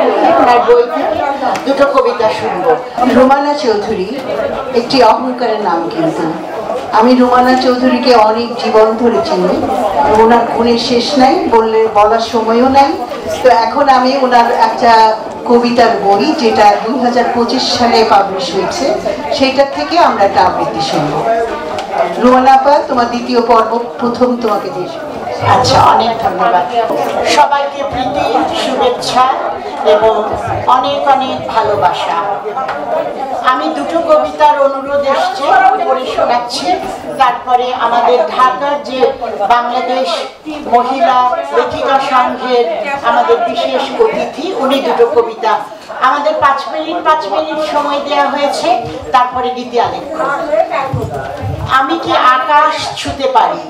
বই থেকে দুটো কবিতা শুনবো। রুমানা চৌধুরী একটি অহংকারের নাম, কিন্তু আমি রুমানা চৌধুরীকে অনেক জীবন ধরে চিনি। ওনার গুণের শেষ নাই, বলার সময়ও নাই। তো এখন আমি ওনার একটা কবিতার বই, যেটা 2025 সালে পাবলিশ হয়েছে, সেইটার থেকে আমরা একটা আবৃত্তি শুনব। রুমানা আপা, তোমার দ্বিতীয় পর্ব প্রথম তোমাকে দিয়ে শুরু। আচ্ছা, অনেক ধন্যবাদ সবাইকে, প্রীতি শুভেচ্ছা এবং অনেক অনেক ভালোবাসা। আমি দুটো কবিতার অনুরোধ এসছে, পড়ে শোনাচ্ছি। তারপরে আমাদের ঢাকার যে বাংলাদেশ মহিলা লেখিকা সংঘের আমাদের বিশেষ অতিথি, উনি দুটো কবিতা, আমাদের 5 মিনিট সময় দেওয়া হয়েছে। তারপরে গীতি আলেখ্য। আমি কি আকাশ ছুতে পারি,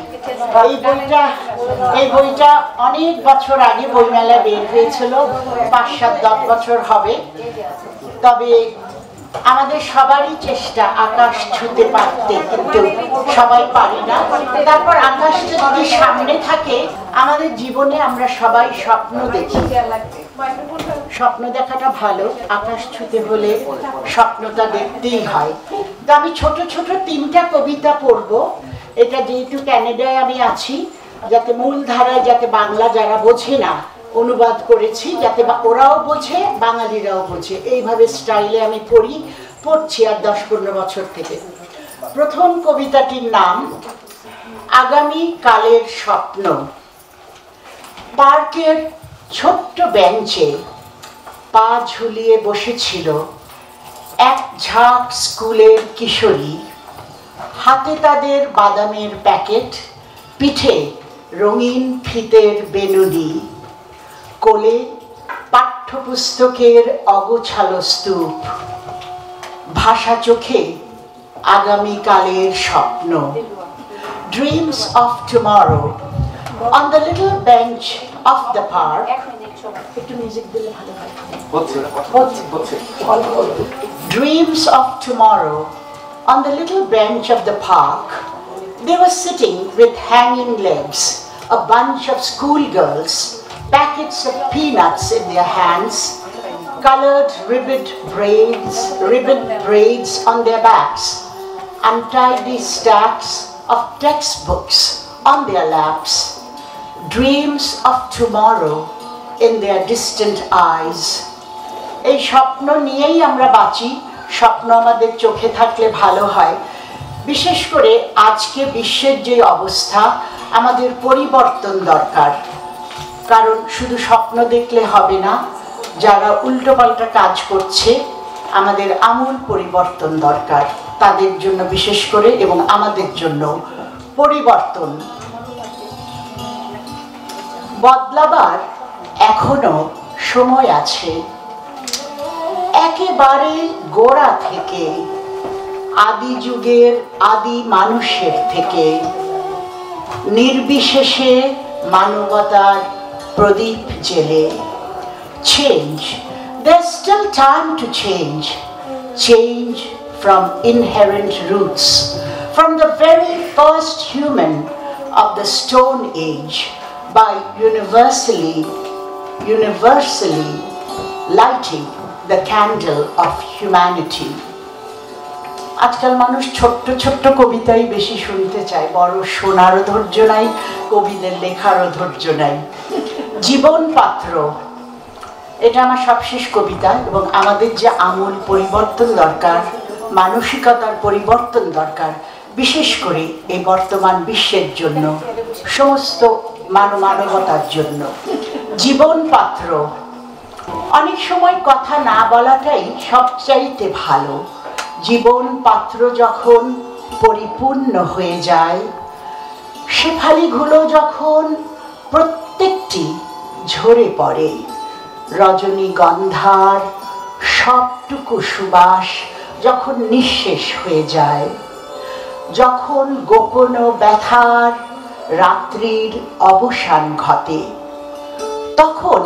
এই বইটা অনেক বছর আগে বইমেলায় বের হয়েছিল, 5-7-10 বছর হবে। তবে আমাদের সবারই চেষ্টা আকাশ ছুতে পারতে, কিন্তু সবাই পারি না। তারপর আকাশটা যদি সামনে থাকে, আমাদের জীবনে আমরা সবাই স্বপ্ন দেখি। স্বপ্ন দেখাটা ভালো, আকাশ ছুতে হলে স্বপ্নটা দেখতেই হয়। তো আমি ছোট ছোট 3টা কবিতা পড়ব। এটা যেহেতু ক্যানাডায় আমি আছি, যাতে মূল ধারায়, যাতে বাংলা যারা বোঝে না অনুবাদ করেছি, যাতে ওরাও বোঝে বাঙালিরাও বোঝে, এইভাবে স্টাইলে আমি পড়ছি আর 10-15 বছর থেকে। প্রথম কবিতাটির নাম আগামী কালের স্বপ্ন। পার্কের ছোট্ট বেঞ্চে পা ঝুলিয়ে বসেছিল এক ঝাঁক স্কুলের কিশোরী, হাতে তাদের বাদামের প্যাকেট, পিঠে রঙিন ফিতের বেনুনি, কোলে পাঠ্যপুস্তকের অগোছালো স্তূপ, ভাষা চোখে আগামীকালের স্বপ্ন। Dreams of tomorrow on the little bench of the park. একটু মিউজিক দিলে ভালো হয়। Dreams of tomorrow on the little bench of the park. They were sitting with hanging legs, a bunch of schoolgirls, packets of peanuts in their hands, colored ribbon braids on their backs, untidy stacks of textbooks on their laps, dreams of tomorrow in their distant eyes. এই স্বপ্ন নিয়েই আমরা বাঁচি, স্বপ্ন আমাদের চোখে থাকলে ভালো হয়। বিশেষ করে আজকে বিশ্বের যে অবস্থা, আমাদের পরিবর্তন দরকার। কারণ শুধু স্বপ্ন দেখলে হবে না, যারা উল্টোপাল্টা কাজ করছে, আমাদের আমূল পরিবর্তন দরকার তাদের জন্য বিশেষ করে, এবং আমাদের জন্য পরিবর্তন বদলাবার এখনো সময় আছে। একেবারে গোড়া থেকে, আদি যুগের আদি মানুষের থেকে, নির্বিশেষে মানবতার প্রদীপ জেলে। Change. There's still time to change. Change from inherent roots, from the very first human of the Stone Age, by universally lighting the candle of humanity. আজকাল মানুষ ছোট্ট ছোট্ট কবিতাই বেশি শুনতে চায়, বড় শোনারও ধৈর্য নাই, কবিদের লেখারও ধৈর্য নাই। জীবন পাত্র, এটা আমার সবশেষ কবিতা। এবং আমাদের যে আমূল পরিবর্তন দরকার, মানসিকতার পরিবর্তন দরকার, বিশেষ করে এই বর্তমান বিশ্বের জন্য, সমস্ত মানবতার জন্য। জীবন পাত্র, অনেক সময় কথা না বলাটাই সবচাইতে ভালো। জীবন পাত্র যখন পরিপূর্ণ হয়ে যায়, শেফালিগুলো যখন প্রত্যেকটি ঝরে পড়ে, রজনীগন্ধার সবটুকু সুবাস যখন নিঃশেষ হয়ে যায়, যখন গোপন ব্যথার রাত্রির অবসান ঘটে, তখন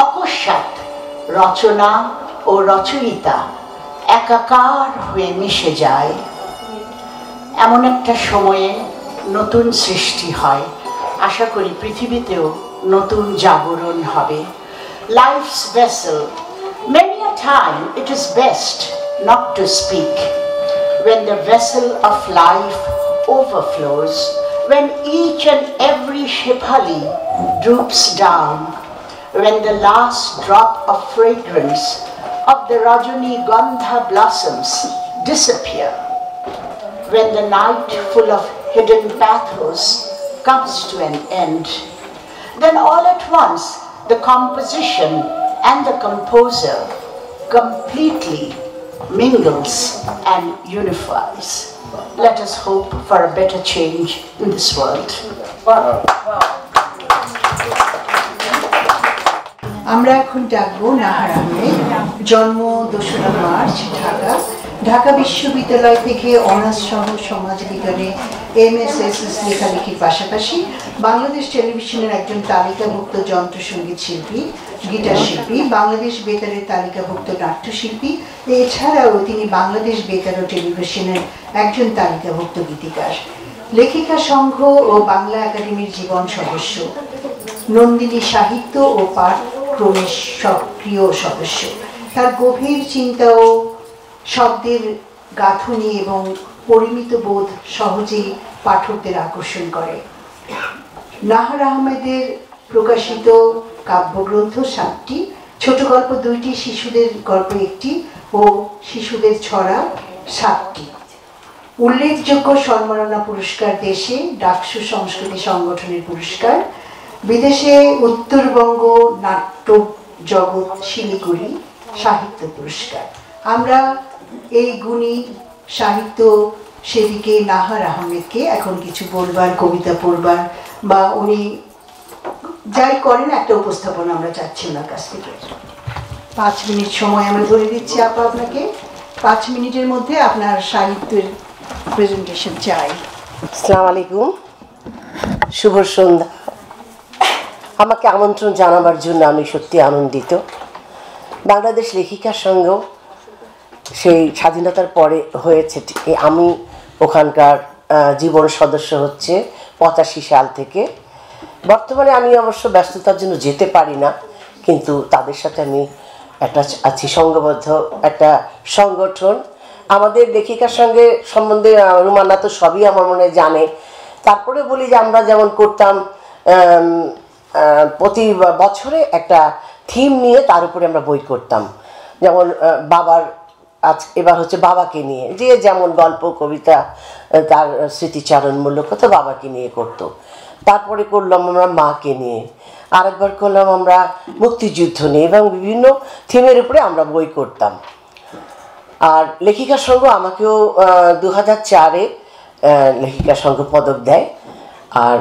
অকস্মাৎ রচনা ও রচয়িতা একাকার হয়ে মিশে যায়। এমন একটা সময়ে নতুন সৃষ্টি হয়। আশা করি পৃথিবীতেও নতুন জাগরণ হবে। Life's vessel. Many a time it is best not to speak. When the vessel of life overflows, when each and every shephali droops down, when the last drop of fragrance of the Rajani Gandha blossoms disappear, when the night full of hidden pathos comes to an end, then all at once the composition and the composer completely mingles and unifies. Let us hope for a better change in this world. আমরা এখন ডাকবো নাহার আহমেদ, জন্ম 2রা March, Dhaka. Dhaka বিশ্ববিদ্যালয় থেকে honours সহ সমাজ বিজ্ঞানে MSSS লেখালেখির পাশাপাশি বাংলাদেশ টেলিভিশনের একজন তালিকাভুক্ত যন্ত্রসঙ্গীত শিল্পী, গিটার শিল্পী, বাংলাদেশ বেতারের তালিকাভুক্ত নাট্যশিল্পী। এছাড়াও তিনি বাংলাদেশ বেতার ও টেলিভিশনের একজন তালিকাভুক্ত গীতিকার, লেখিকা সংঘ ও বাংলা একাডেমির জীবন সদস্য, নন্দিনী সাহিত্য ও পাঠ ক্রমের সক্রিয় সদস্য। তার গভীর চিন্তা ও শব্দের গাঁথুনি এবং পরিমিত বোধ সহজেই পাঠকদের আকর্ষণ করে। নাহার আহমেদের প্রকাশিত কাব্যগ্রন্থ 7টি, ছোট গল্প 2টি, শিশুদের গল্প 1টি ও শিশুদের ছড়া 7টি। উল্লেখযোগ্য সম্মাননা পুরস্কার দেশে ডাকসু সংস্কৃতি সংগঠনের পুরস্কার, বিদেশে উত্তরবঙ্গ নাট্য জগৎ শিলিগুড়ি সাহিত্য পুরস্কার। আমরা এই গুণী সাহিত্য সেদিকে নাহার আহমেদকে এখন কিছু বলবার, কবিতা পড়বার বা উনি যাই করেন একটা উপস্থাপনা আমরা চাচ্ছি ওনার কাছ থেকে। 5 মিনিট সময় আমরা ধরে দিচ্ছি আপা আপনাকে। 5 মিনিটের মধ্যে আপনার সাহিত্যের প্রেজেন্টেশন চাই। আসসালামু আলাইকুম, শুভ সন্ধ্যা। আমাকে আমন্ত্রণ জানাবার জন্য আমি সত্যি আনন্দিত। বাংলাদেশ লেখিকা সংঘ সেই স্বাধীনতার পরে হয়েছে, আমি ওখানকার জীবন সদস্য হচ্ছে 85 সাল থেকে। বর্তমানে আমি অবশ্য ব্যস্ততার জন্য যেতে পারি না, কিন্তু তাদের সাথে আমি একটা আছি, সংঘবদ্ধ একটা সংগঠন। আমাদের লেখিকার সঙ্গে সম্বন্ধে রুমানা তো সবই আমার মনে জানে। তারপরে বলি যে আমরা যেমন করতাম প্রতি বছরে একটা থিম নিয়ে তার উপরে আমরা বই করতাম। যেমন বাবার, এবার হচ্ছে বাবাকে নিয়ে, যে যেমন গল্প কবিতা তার স্মৃতিচারণমূলক কথা বাবাকে নিয়ে করতো। তারপরে করলাম আমরা মাকে নিয়ে, আরেকবার করলাম আমরা মুক্তিযুদ্ধ নিয়ে, এবং বিভিন্ন থিমের উপরে আমরা বই করতাম। আর লেখিকা সংঘ আমাকেও 2004-এ লেখিকা সংঘ পদক দেয়। আর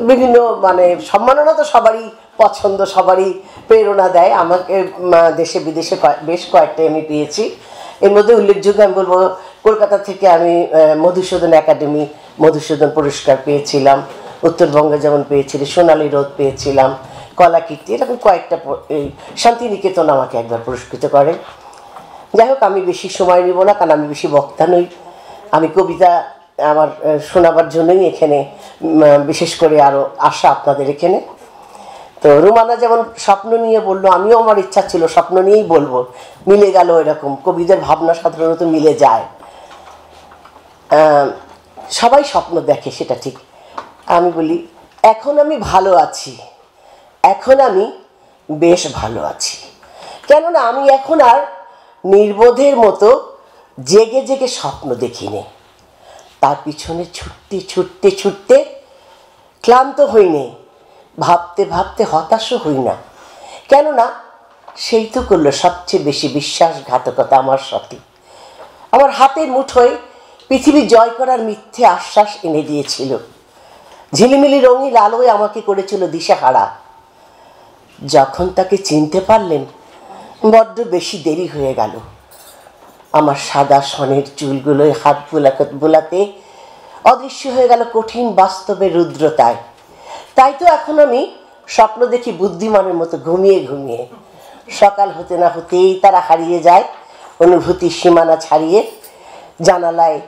বিভিন্ন মানে সম্মাননা তো সবারই পছন্দ, সবারই প্রেরণা দেয়। আমাকে দেশে বিদেশে বেশ কয়েকটা আমি পেয়েছি। এর মধ্যে উল্লেখযোগ্য আমি বলবো, কলকাতা থেকে আমি মধুসূদন একাডেমি মধুসূদন পুরস্কার পেয়েছিলাম, উত্তরবঙ্গে যেমন পেয়েছিলাম সোনালী রোদ পেয়েছিলাম, কলাকীর্তি, এরকম কয়েকটা। এই শান্তিনিকেতন আমাকে একবার পুরস্কৃত করে। যাই হোক, আমি বেশি সময় নেব না, কারণ আমি বেশি বক্তা নই। আমি কবিতা আমার শোনাবার জন্যই এখানে বিশেষ করে আরও আসা আপনাদের এখানে। তো রুমানা যেমন স্বপ্ন নিয়ে বললো, আমিও আমার ইচ্ছা ছিল স্বপ্ন নিয়েই বলবো, মিলে গেল। এরকম কবিদের ভাবনা সাধারণত মিলে যায়, সবাই স্বপ্ন দেখে, সেটা ঠিক। আমি বলি এখন আমি ভালো আছি, এখন আমি বেশ ভালো আছি। কেননা আমি এখন আর নির্বোধের মতো জেগে জেগে স্বপ্ন দেখিনি, তার পিছনে ছুটতে ছুটতে ছুটতে ক্লান্ত হইনি, ভাবতে ভাবতে হতাশও হই না। কেননা সেই তো করলো সবচেয়ে বেশি বিশ্বাসঘাতকতা আমার সাথে। আমার হাতের মুঠোয় পৃথিবী জয় করার মিথ্যে আশ্বাস এনে দিয়েছিল, ঝিলিমিলি রঙিন আলোয় আমাকে করেছিল দিশেহারা। যখন তাকে চিনতে পারলেন, বড্ড বেশি দেরি হয়ে গেল। আমার সাদা সনের চুলগুলোয় হাত বোলাতে অদৃশ্য হয়ে গেল কঠিন বাস্তবের রুদ্রতায়। তাই তো এখন আমি স্বপ্ন দেখি বুদ্ধিমানের মতো ঘুমিয়ে ঘুমিয়ে। সকাল হতে না হতেই তারা হারিয়ে যায় অনুভূতির সীমানা ছাড়িয়ে। জানালায়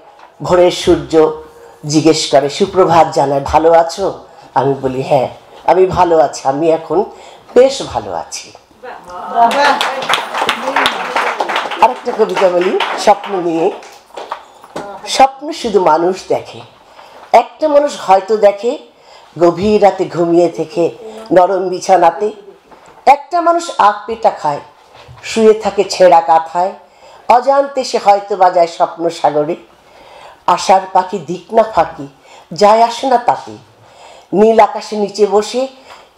ভোরের সূর্য জিজ্ঞেস করে, সুপ্রভাত জানায়, ভালো আছো? আমি বলি হ্যাঁ আমি ভালো আছি, আমি এখন বেশ ভালো আছি। আরেকটা কবিতা বলি স্বপ্ন নিয়ে। স্বপ্ন শুধু মানুষ দেখে, একটা মানুষ হয়তো দেখে গভীর রাতে ঘুমিয়ে থেকে নরম বিছানাতে। একটা মানুষ আখ পেটা খায়, শুয়ে থাকে ছেঁড়া কাঁথায়, অজান্তে সে হয়তো বাজায় স্বপ্ন সাগরে। আশার পাখি দিক না ফাঁকি, যায় আসে না তাতে। নীল আকাশে নিচে বসে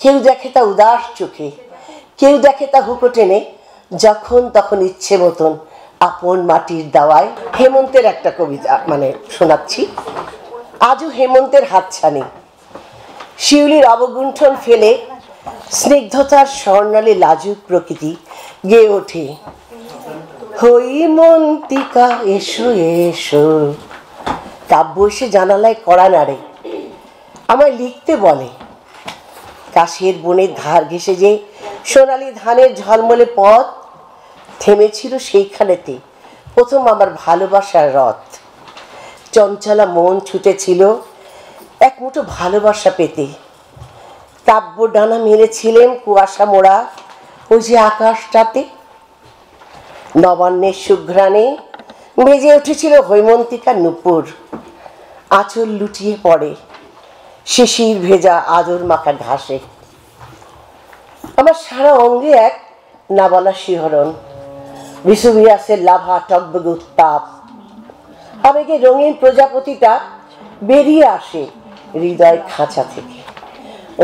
কেউ দেখে তা উদাস চোখে, কেউ দেখে তা হুকো টেনে, যখন তখন ইচ্ছে মতন আপন মাটির দাওয়ায়। হেমন্তের একটা কবিতা শোনাচ্ছি। আজও হেমন্তের হাতছানি, শিউলির অবগুণ্ঠন ফেলে স্নিগ্ধতার স্বর্ণালী লাজুক প্রকৃতি গেয়ে ওঠে, হৈমন্তিকা এসো এসো। কাব্য এসে জানালায় কড়া নাড়ে, আমায় লিখতে বলে। কাশের বনের ধার ঘেঁষে যে সোনালি ধানের ঝলমলে পথ, থেমেছিল সেইখানেতে প্রথম আমার ভালোবাসার রথ। চঞ্চলা মন ছুটেছিল এক মুঠো ভালোবাসা পেতে, কাব্য ডানা মেরেছিলেন কুয়াশা মোড়া ওই যে আকাশটাতে। নবান্নের সুঘ্রাণে বেজে উঠেছিল হৈমন্তিকা নূপুর, আঁচল লুটিয়ে পড়ে শিশির ভেজা আদর মাখা ঘাসে। আমার সারা অঙ্গে এক না বলা শিহরণ, ভিসুভিয়াসের লাভা টকবগে উত্তাপ। আবেগে রঙিন প্রজাপতিটা বেরিয়ে আসে হৃদয় খাঁচা থেকে।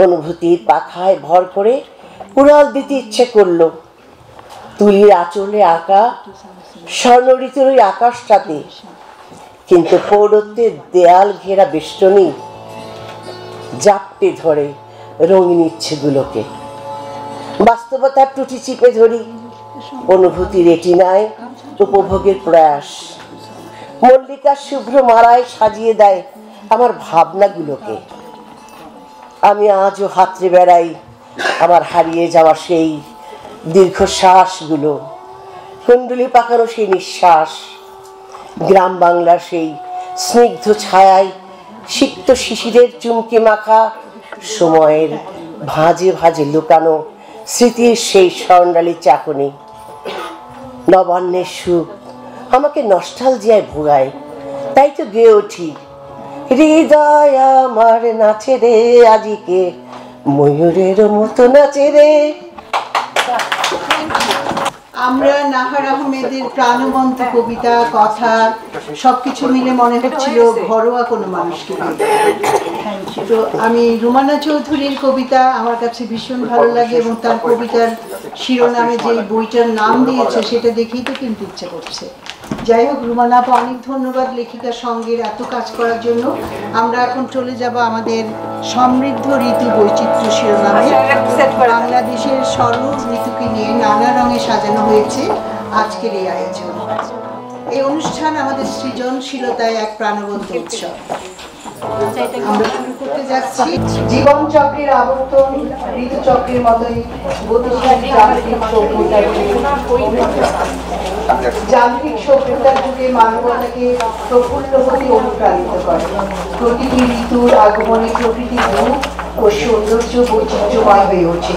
অনুভূতির পাখায় ভর করে উড়াল দিতে ইচ্ছে করলো তুলির আঁচলে আঁকা স্বর্ণ ঋতুর ওই আকাশটাতে। কিন্তু পৌরত্বের দেয়াল ঘেরা বেষ্টনী জাপটে ধরে রঙিন ইচ্ছেগুলোকে। বাস্তবতার টুটি চিপে ধরি অনুভূতি রেটিনায় উপভোগের প্রয়াস। মল্লিকার শুভ্র মালায় সাজিয়ে দেয় আমার ভাবনাগুলোকে। আমি আজও হাতড়ে বেড়াই আমার হারিয়ে যাওয়া সেই দীর্ঘশ্বাসগুলো, কুণ্ডলি পাকানো সেই নিঃশ্বাস। গ্রাম বাংলার সেই স্নিগ্ধ ছায়ায় সিক্ত শিশিরের চুমকি মাখা সময়ের ভাঁজে ভাঁজে লুকানো স্মৃতির সেই স্বর্ণালী চাকনি। নবান্নের সুখ আমাকে নস্টালজিয়ায় ভোগায়, তাই তো গেয়ে উঠি, হৃদয় আমার নাচে রে আজিকে ময়ূরের মতো নাচে রে। আমরা নাহার আহমেদের প্রাণবন্ত কবিতা, কথা সবকিছু মিলে মনে হচ্ছিল ঘরোয়া কোনো মানুষকে। তো আমি রুমানা চৌধুরীর কবিতা আমার কাছে ভীষণ ভালো লাগে, এবং তার কবিতার শিরোনামে যে বইটার নাম দিয়েছে সেটা দেখেই তো কিনতে ইচ্ছে করছে। যাই হোক, রুমানা আপা অনেক ধন্যবাদ লেখিকার সঙ্গে এত কাজ করার জন্য। আমরা এখন চলে যাব আমাদের সমৃদ্ধ ঋতু বৈচিত্র্য শিরোনামে। বাংলাদেশের সরল ঋতুকে নিয়ে নানা রঙে সাজানো হয়েছে আজকের এই আয়োজন। এই অনুষ্ঠান আমাদের সৃজনশীলতায় এক প্রাণবন্ত উৎসব। আমরা শুরু করতে যাচ্ছি। জীবন চক্রের আবর্তন ঋতুচক্রের মতোই গতিশীল যান্ত্রিক সভ্যতার যুগে মানবতাকে প্রফুল্ল হতে অনুপ্রাণিত করে। প্রতিটি ঋতুর আগমনে প্রকৃতির রূপ ও সৌন্দর্য বৈচিত্র্যময় হয়ে ওঠে।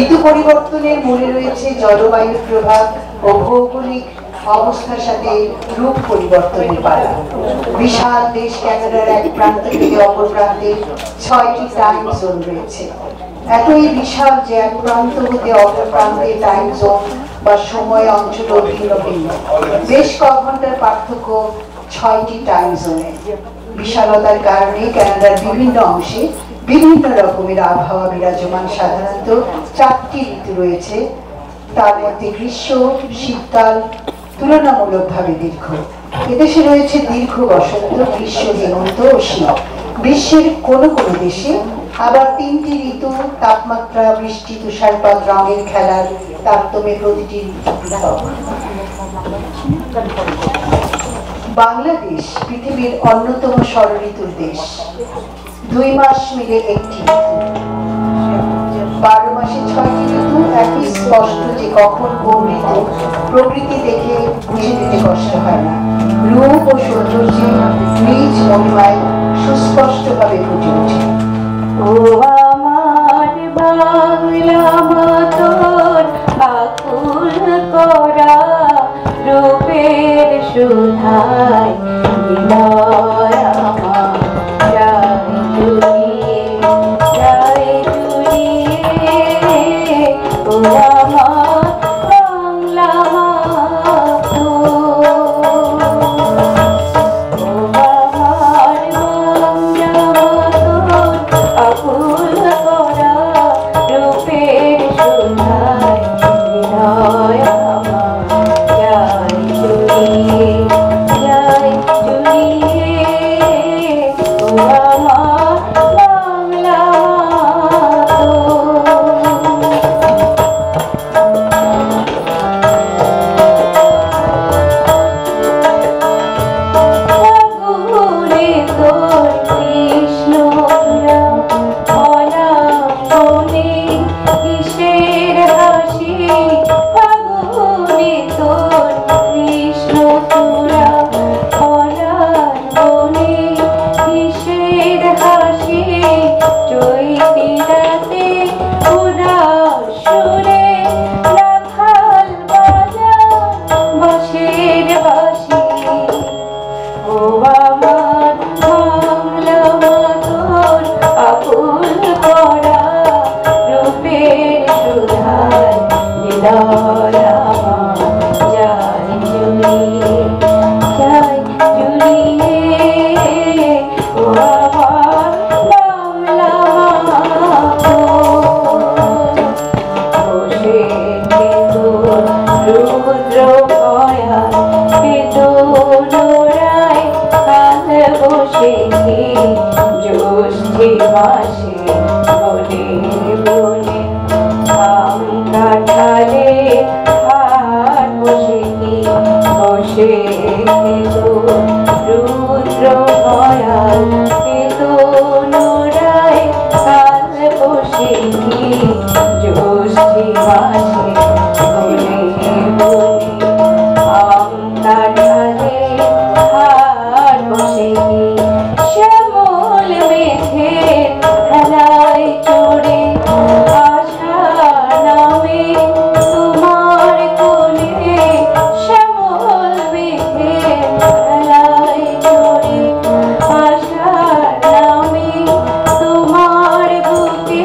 ঋতু পরিবর্তনের মূলে রয়েছে জলবায়ুর প্রভাব ও ভৌগোলিক অবস্থার সাথে রূপ পরিবর্তনের পালা। বিশাল দেশ ক্যানাডার এক প্রান্ত থেকে অপর প্রান্তে 6টি টাইম জোন রয়েছে। এতই বিশাল যে এক প্রান্ত হতে অপর প্রান্তে টাইম জোন বা সময় অঞ্চল ভিন্ন ভিন্ন, বেশ কয়েক ঘন্টার পার্থক্য 6টি টাইম জোনে। বিশালতার কারণে ক্যানাডার বিভিন্ন অংশে বিভিন্ন রকমের আবহাওয়া বিরাজমান। সাধারণত 4টি ঋতু রয়েছে, তার মধ্যে গ্রীষ্ম, শীতকাল তুলনামূলকভাবে দীর্ঘ। এদেশে রয়েছে দীর্ঘ বসন্ত, গ্রীষ্ম, হেমন্ত ও শীত। বিশ্বের কোনো কোনো দেশে আবার 3টি ঋতু, তাপমাত্রা, বৃষ্টি, তুষারপাত, রঙের খেলার তারতম্যে প্রতিটি ঋতু পৃথক। বাংলাদেশ পৃথিবীর অন্যতম ষড়ঋতুর দেশ। 2 মাস মিলে একটি ঋতু। 12 মাসে 6টি ঋতু। একই স্পষ্ট যে কখন কোন ঋতু প্রকৃতি দেখে বুঝে দিতে কষ্ট হয় না। রূপ ও সৌন্দর্যে নিজ মহিমায় সুস্পষ্টভাবে ফুটে ওঠে। ও আমার বাংলা মাতর আকুল করা রূপের সুধায় হৃদয় আমার যায় জুড়িয়ে, যায় জুড়িয়ে। ও আমার বাংলা মাতর, ও তোর কৃষ্ণ চূড়া পরার বনে কিসের হাসি চৈতি রাতে উদাস সুরে রাখাল বাজা বাঁশের বাঁশি ও আমার বাংলা মাতর আকুল করা রূপের সুধায় হৃদয় আমার যায় জুড়িয়ে ও আমার বাংলা মাতর বসে তোর রুদ্র ভয়া বেদনায় কাল বসে জ্যৈষ্ঠী মাসে বনে বনে আম কাঁঠালে হাট বসে বসে রুদ্র ভয়া বেদনায় কাল বসে জ্যৈষ্ঠী মাসে বনে বনে আম কাঁঠালে হাট বসে শ্যামল মেঘের খেলায় চড়ে আশা নামে তোমার কোলে শ্যামল মেঘের খেলায় চড়ে আশা নামে তোমার বুকে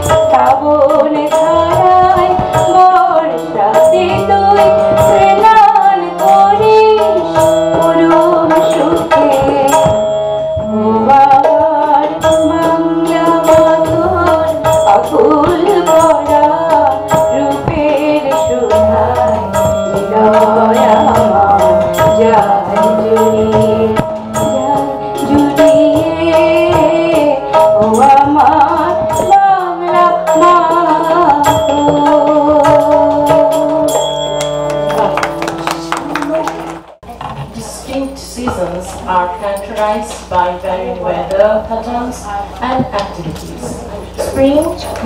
শ্রাবণ ধারায় বর্ষাতে তুই স্নান করিস পরম সুখে ও বাবার বাংলা মাতর আকুল করা রূপের সুধায় হৃদয় আমার যায় জুড়িয়ে ও আমার Bangla মাতর Distinct seasons are characterized by varying weather patterns and activities. Spring,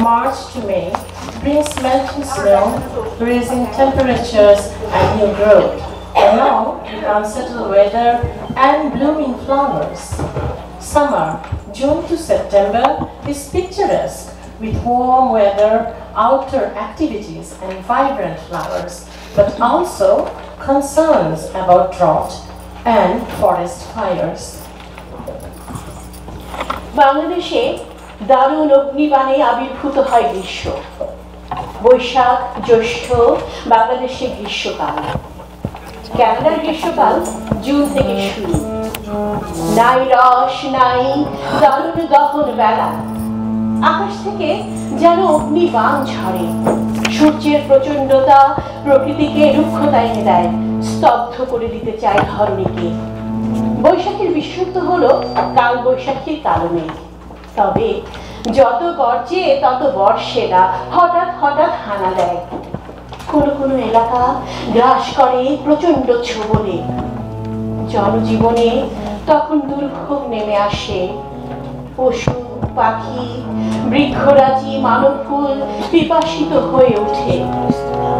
March to May, brings melting snow, raising temperatures and new growth, along with unsettled weather and blooming flowers. Summer, June to September, is picturesque with warm weather, outdoor activities and vibrant flowers, but also concerns about drought and forest fires. বাংলাদেশে দারুণ অগ্নিবাণে আবির্ভূত হয় গ্রীষ্ম। বৈশাখ জ্যৈষ্ঠ বাংলাদেশে গ্রীষ্মকাল। ক্যানাডার গ্রীষ্মকাল June থেকে শুরু। নাই রস নাই দারুণ দহন বেলা। আকাশ থেকে যেন অগ্নিবাণ ঝরে। সূর্যের প্রচণ্ডতা প্রকৃতিকে রুক্ষতা এনে দেয়, স্তব্ধ করে দিতে চায় ধরণীকে। বৈশাখীর বিশুদ্ধ হলো কাল বৈশাখীর কারণে। তবে যত গর্জে তত বর্ষে না, হঠাৎ হঠাৎ হানা দেয়। কোনো কোনো এলাকা গ্রাস করে প্রচণ্ড ছোবলে। জনজীবনে তখন দুর্ভোগ নেমে আসে। পশু পাখি বৃক্ষরাজি মানবকুল পিপাসিত হয়ে ওঠে।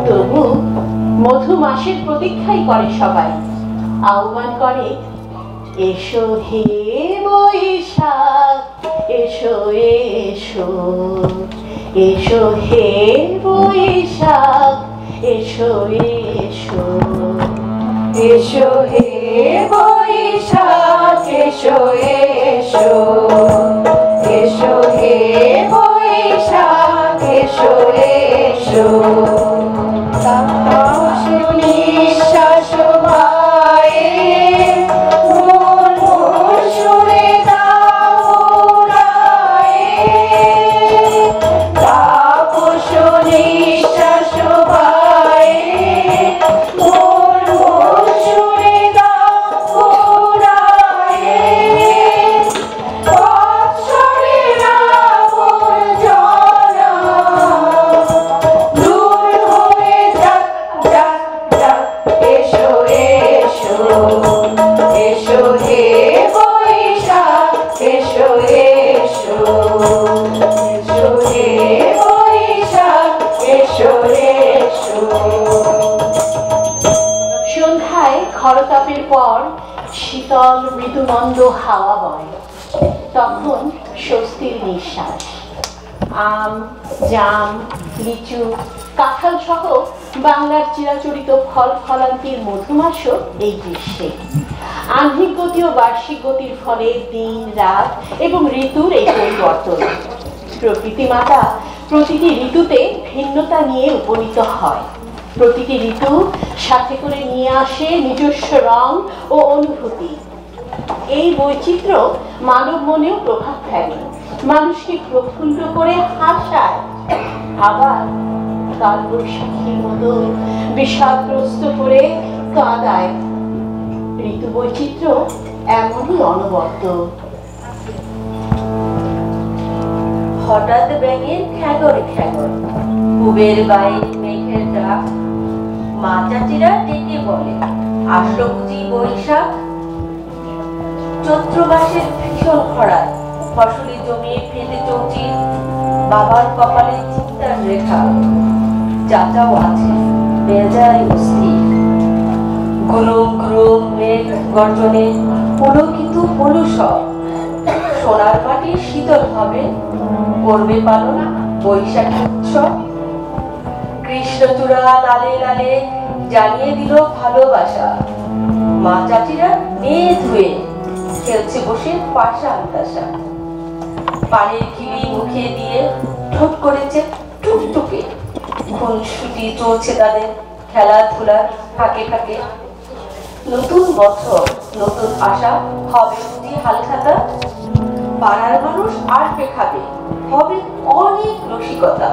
তবু মধু মাসের প্রতীক্ষাই করে সবাই। আহ্বান করে, এসো হে বৈশাখ এসো এসো, এসো হে বৈশাখ এসো এসো, এসো হে বৈশাখ এসো এসো, এসো হে বৈশাখ এসো এসো। নিঃশ্বাস বায়ে মন সুরে দাউড়ায়ে, তাপস নিঃশ্বাস বায়ে মন সুরে দাউড়ায়ে। খরতাপের পর শীতল মৃদুমন্দ হাওয়া বয়, তখন স্বস্তির নিঃশ্বাস। আম, জাম, লিচু, কাঁঠাল সহ বাংলার চিরাচরিত ফল ফলান্তির মধুমাসও এই গ্রীষ্মে। আহ্নিক গতি ও বার্ষিক গতির ফলে দিন রাত এবং ঋতুর এই পরিবর্তন। প্রকৃতি মাতা প্রতিটি ঋতুতে ভিন্নতা নিয়ে উপনীত হয়। প্রতিটি ঋতু সাথে করে নিয়ে আসে নিজস্ব রং ও অনুভূতি। এই বৈচিত্র্য মানব মনেও প্রভাব ফেলে, মানুষকে প্রফুল্ল করে হাসায়, আবার কালবৈশাখীর মতো বিষাদগ্রস্ত করে কাঁদায়। ঋতু বৈচিত্র্য এমনই অনবদ্য। হঠাৎ ব্যাঙের খ্যাগর খ্যাগর, পুবের বাইরে মেঘের ডাক, মা চাচিরা ডেকে বলে আসলো বুঝি বৈশাখ। চৈত্র মাসের ভীষণ খরায় ফসলি জমি ফেটে চৌচির, বাবার কপালে চিন্তার রেখা, চাচাও আছে বেজায় অস্থির। গুরুম গুরুম মেঘ গর্জনে পুলকিত হলো সব, সোনার মাটি শীতল হবে, করবে পালন বৈশাখী উৎসব। কৃষ্ণচূড়া লালে লালে জানিয়ে দিল ভালোবাসা, মা চাচিরা মেয়ে ধুয়ে খেলছে বসে পাশা আন্তাসা। পানির খিলি মুখে দিয়ে ঠোঁট করেছে টুকটুকে, খুনসুটি চলছে তাদের খেলাধুলার ফাঁকে ফাঁকে। নতুন বছর নতুন আশা, হবে বুঝি হালখাতা, পাড়ার মানুষ আসবে খাবে, হবে অনেক রসিকতা।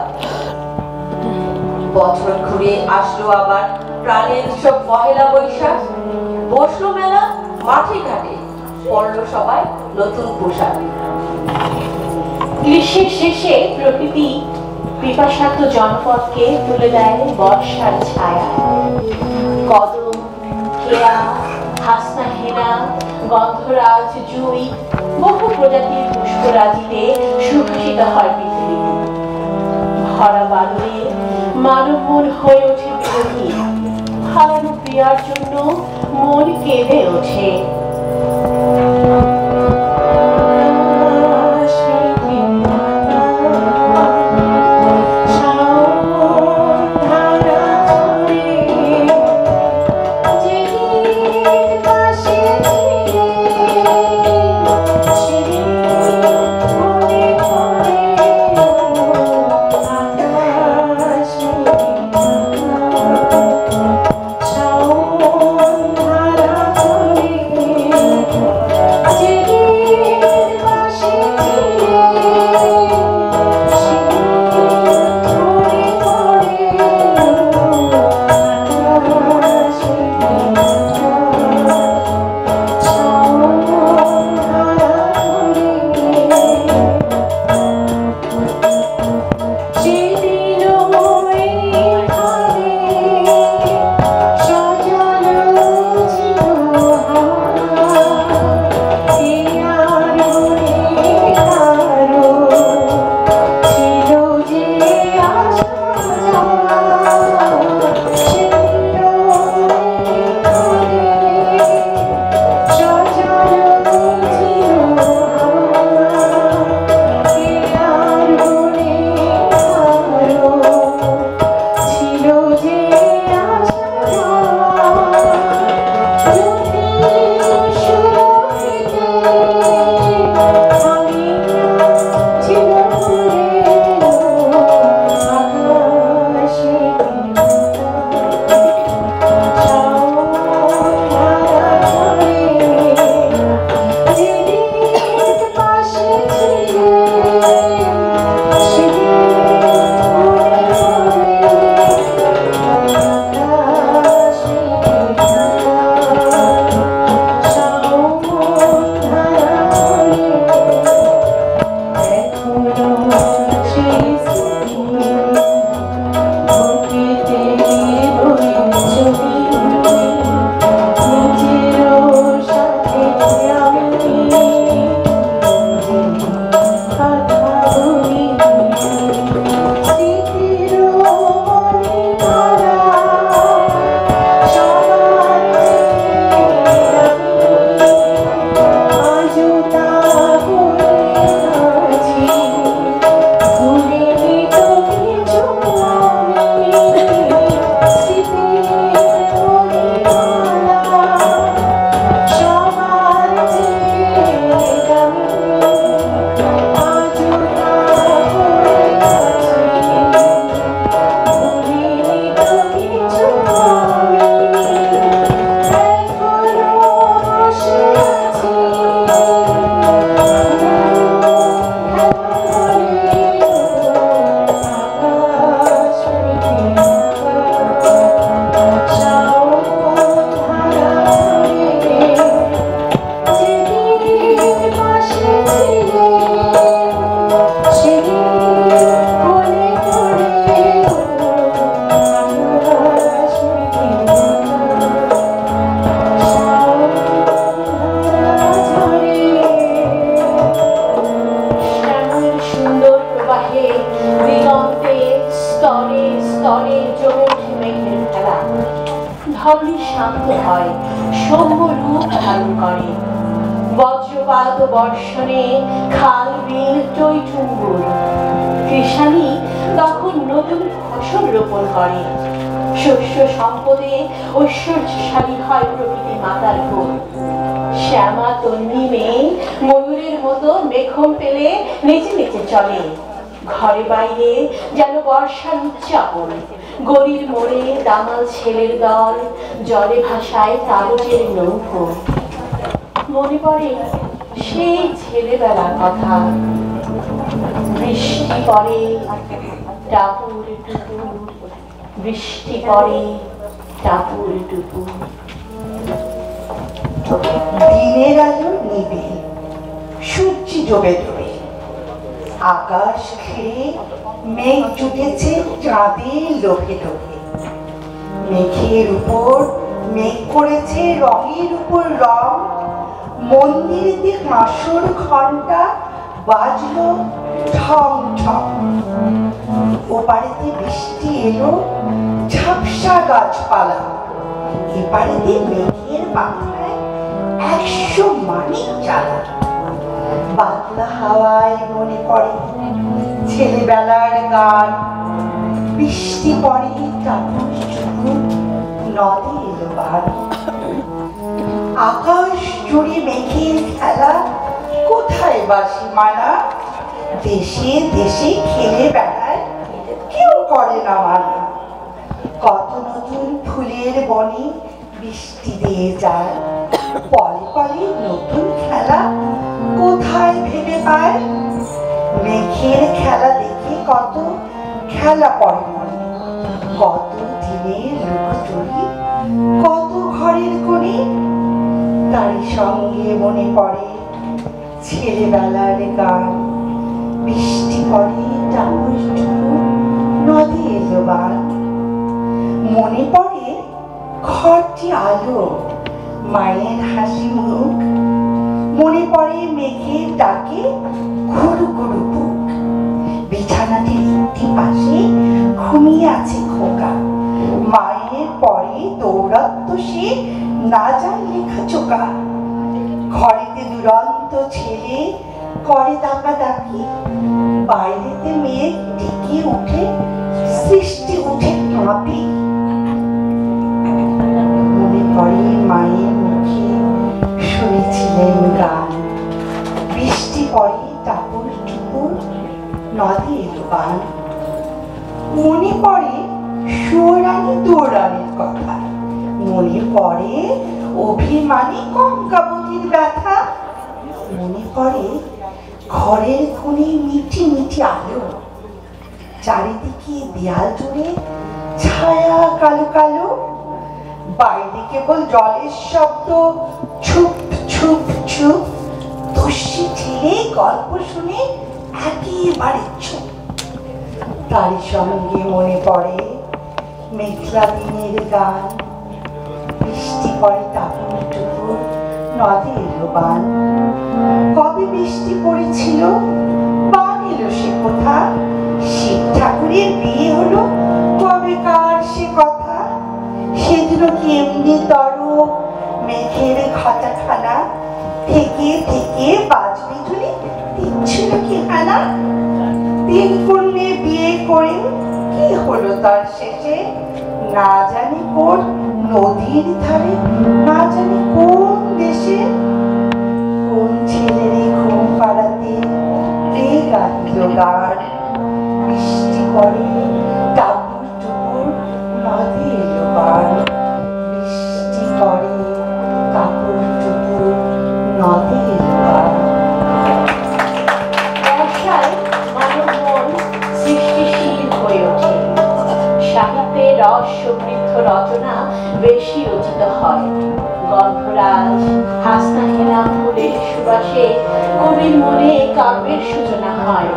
বছর ঘুরে আসলো আবার প্রাণের সব পহেলা বৈশাখ, বসলো মেলা মাঠে ঘাটে, পড়লো সবাই নতুন পোশাক। গ্রীষ্মের শেষে প্রকৃতি পিপাসার্ত জনপদকে তুলে দেয় বর্ষার ছায়া। কদম, কেয়া, হাসনা হেনা, গন্ধরাজ, জুই, বহু প্রজাতির পুষ্পরাজিতে সুভাষিত হয় পৃথিবী। ভরা বাদলে মানব মন হয়ে ওঠে বিরোধী, হারানো প্রিয়ার জন্য মন কেঁদে ওঠে। শান্ত হয়, সৌম্য রূপ ধারণ করে। বজ্রপাত বর্ষণে খাল বিল টইটুম্বুর, কৃষানি তখন নতুন ফসল রোপণ করে। শস্য সম্পদে ঐশ্বর্যশালী হয় প্রকৃতি মাতার কোল। শ্যামা তন্নি মেয়ে ময়ূরের মতো মেঘম পেলে নেচে নেচে চলে। ঘরে বাইরে যেন বর্ষার উদযাপন, গরির মোড়ে দামাল ছেলের দল, জলে ভাসায় কাগজের নৌকো। মনে পড়ে সেই ছেলেবেলার কথা। বৃষ্টি পড়ে টাপুর টুপুর, বৃষ্টি পড়ে টাপুর টুপুর। দিনের আলো নিবে, সূর্য ডোবে ডোবে, আকাশ ঘিরে মেঘ জুটেছে চাঁদের লোভে লোভে। মেঘের উপর মেঘ করেছে রঙের উপর রং। মন্দিরেতে কাঁসর ঘন্টা বাজলো ঠং ঠং। ওপারেতে বৃষ্টি এলো ঝাপসা গাছপালা, এপারেতে মেঘের মাথায় 100 মানিক জ্বালা। বাদলা হাওয়ায় মনে পড়ে ছেলেবেলার গান। বৃষ্টি পড়ে টাপুর টুপুর, নদে এলো বান। আকাশ জুড়ে মেঘের খেলা, কোথায় বাসি মানা? দেশে দেশে খেলে বেড়ায়, কেউ করে না মানা। কত নতুন ফুলের বনে বৃষ্টি দিয়ে যায়, পলে পলে নতুন খেলা কোথায় ভেবে পায়? মেঘের খেলা দেখে কত খেলা পড়ে মনে। কত দিনের লুকোচুরি, কত ঘরের কোণে, তারই সঙ্গে মনে পড়ে ছেলেবেলার গান। বৃষ্টি পড়ে টাপুর টুপুর, নদে এলো বান। মনে পড়ে ঘরটি আলো, মায়ের হাসি মুখ। মনে পড়ে মেঘের ডাকে ঘুরু ঘুরু বুক। বিছানাটির একটি পাশে ঘুমিয়ে আছে খোকা। মায়ের পরে দৌড়াত্ম সে না যায় লেখা চোকা। ঘরেতে দুরন্ত ছেলে করে দাপাদাপি, বাইরেতে মেঘ টিকে উঠে সৃষ্টি উঠে কাঁপি। মনে পড়ে মায়ের মুখে শুনেছিলেন গান। বৃষ্টি পড়ে টাপুর টুপুর, নদে এলো বান। মনে পড়ে সুরানি দৌড়ানির কথা। মনে পড়ে অভিমানী কঙ্কাবতীর ব্যথা। মনে পড়ে ঘরের কোণে মিঠি মিঠি আলো, চারিদিকে দেয়াল জুড়ে ছায়া কালো কালো। বাইরে কেবল জলের শব্দ, ছুপ ছুপ ছুপ। দস্যি ছেলে গল্প শুনে একেবারে চুপ। তারই সঙ্গে মনে পড়ে মেঘলা দিনের গান। বৃষ্টি পড়ে টাপুর টুপুর, নদে এলো বান। কবে বৃষ্টি পড়েছিল, বান এলো সে কোথা? শিব ঠাকুরের বিয়ে হলো কবেকার সে কথা। সেদিন কি এমনি তর মেঘের ঘটাখানা, থেকে থেকে বাজবি ঝুলি দিচ্ছিল কি হানা? 3 কন্যে বিয়ে করে কি হলো তার শেষে? না জানি কোন নদীর ধারে, না জানি কোন দেশে। কোন ছেলেরে ঘুম পাড়াতে রে গাইল গান। বৃষ্টি পড়ে টাপুর টুপুর, নদে এলো বান। বৃষ্টি পড়ে টাপুর টুপুর, নদে এলো বান। বর্ষায় মানব মন সৃষ্টিশীল হয়ে ওঠে। সাহিত্যে রস সমৃদ্ধ রচনা বেশি রচিত হয়। গন্ধরাজ, হাসনাহেনা ফুলের সুবাসে কবির মনে কাব্যের সূচনা হয়।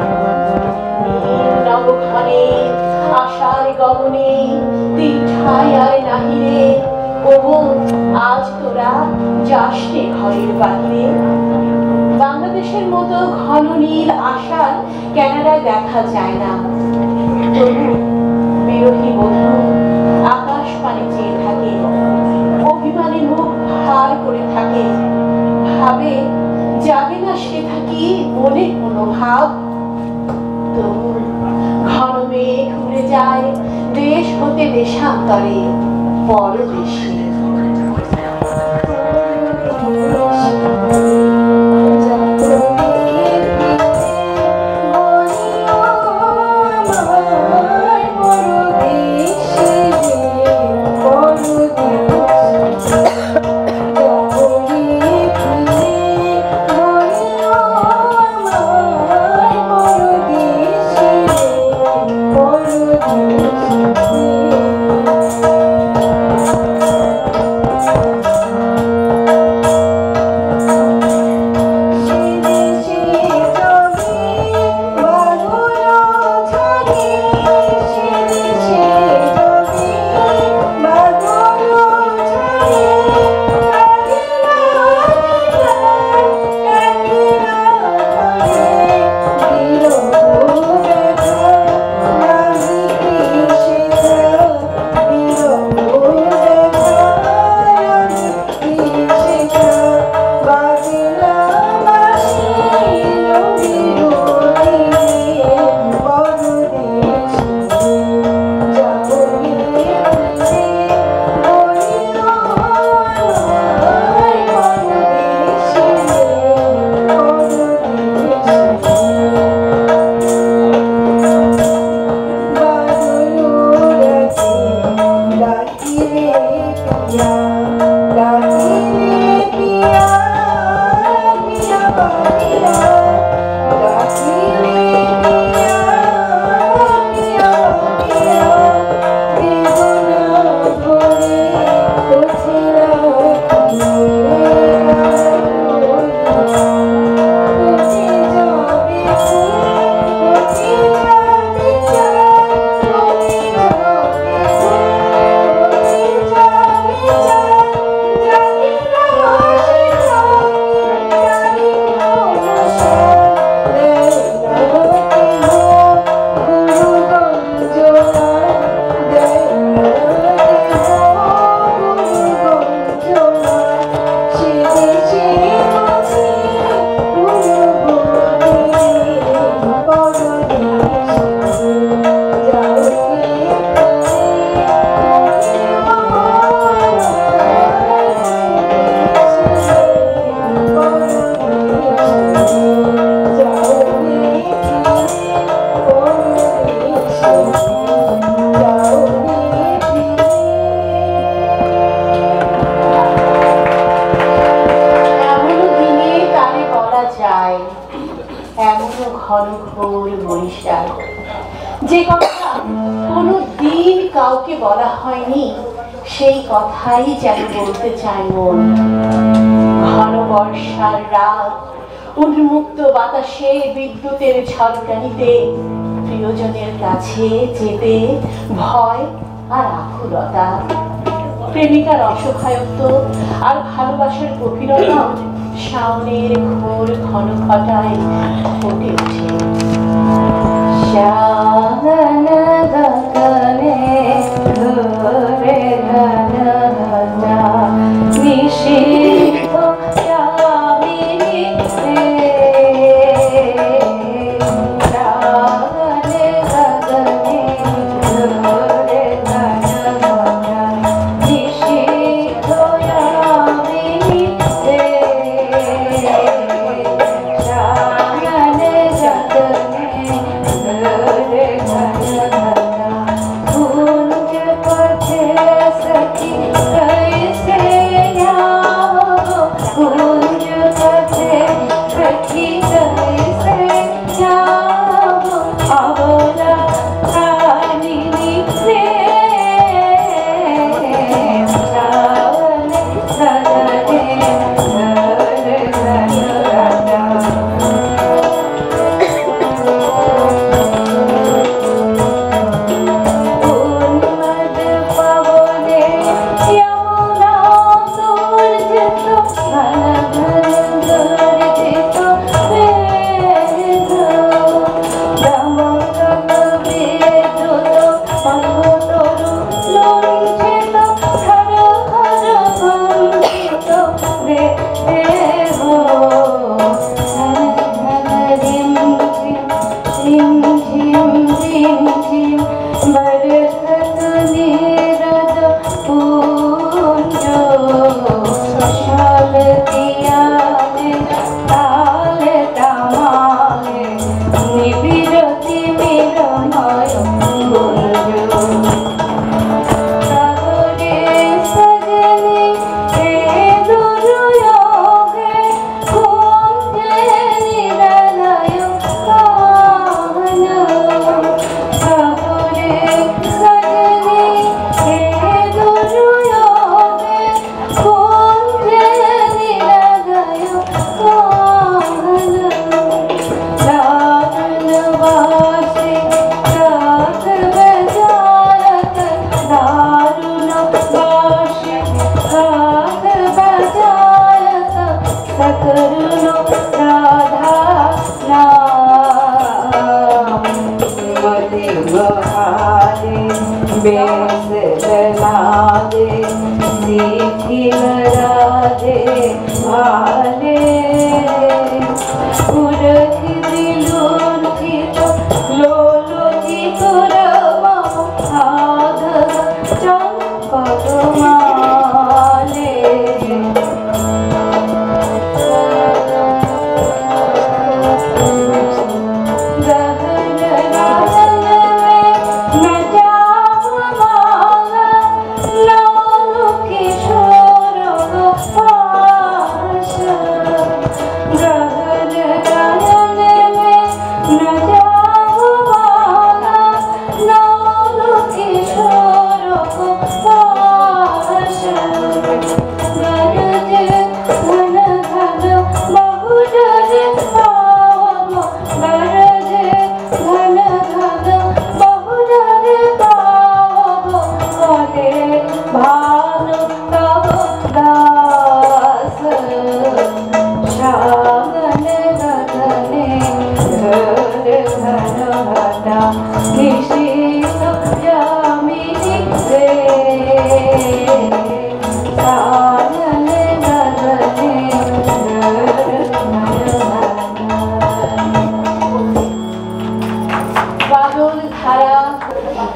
নবক্ষণে আশার গগনে তীর্থায় আর নাহিরে, ওগো আজ তোরা যাসনে ঘরের বাহিরে। বাংলাদেশের মতো ঘন নীল আশার ক্যানাডায় দেখা যায় না। তবু বিরোহী বন্ধু আকাশ পানে চেয়ে থাকে। ভাব তবু ঘন মেঘ উড়ে যায় দেশ হতে দেশান্তরে পরদেশে। যে কথা কোনো দিন কাউকে বলা হয়নি সেই কথাই যেন বলতে চায় মন। ঘন বর্ষার রাত, উন্মুক্ত বাতাসে বিদ্যুতের ঝলকানিতে প্রিয়জনের কাছে যেতে ভয় আর আকুলতা, প্রেমিকার অসহায়ত্ব আর ভালোবাসার গভীরতা শাওনের ঘোর ঘন ঘটায় ফুটে ওঠে। Saki শুনো রাধা নাম মতে বহারে বেশ লাদে শিখিল রাধে ভালে পুরহি দিলুন্ঠিত লোলজিত রমম আধ চম্পকমালে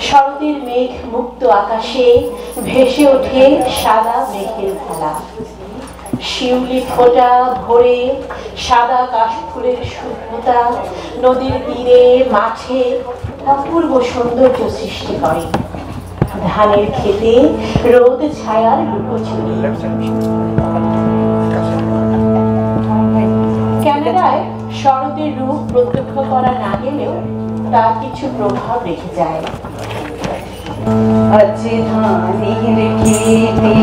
শরতের মেঘ মুক্ত আকাশে ভেসে ওঠে সাদা মেঘের ভেলা শিউলি ফোঁটা ভরে সাদা কাশফুলের শুভ্রতা নদীর তীরে মাঠে অপূর্ব সৌন্দর্য সৃষ্টি করে ধানের খেতে রোদ ছায়ার লুকোচুরি ক্যামেরায় শরতের রূপ প্রত্যক্ষ করা না গেলেও তার কিছু প্রভাব রেখে যায় আজ ধানের খেতে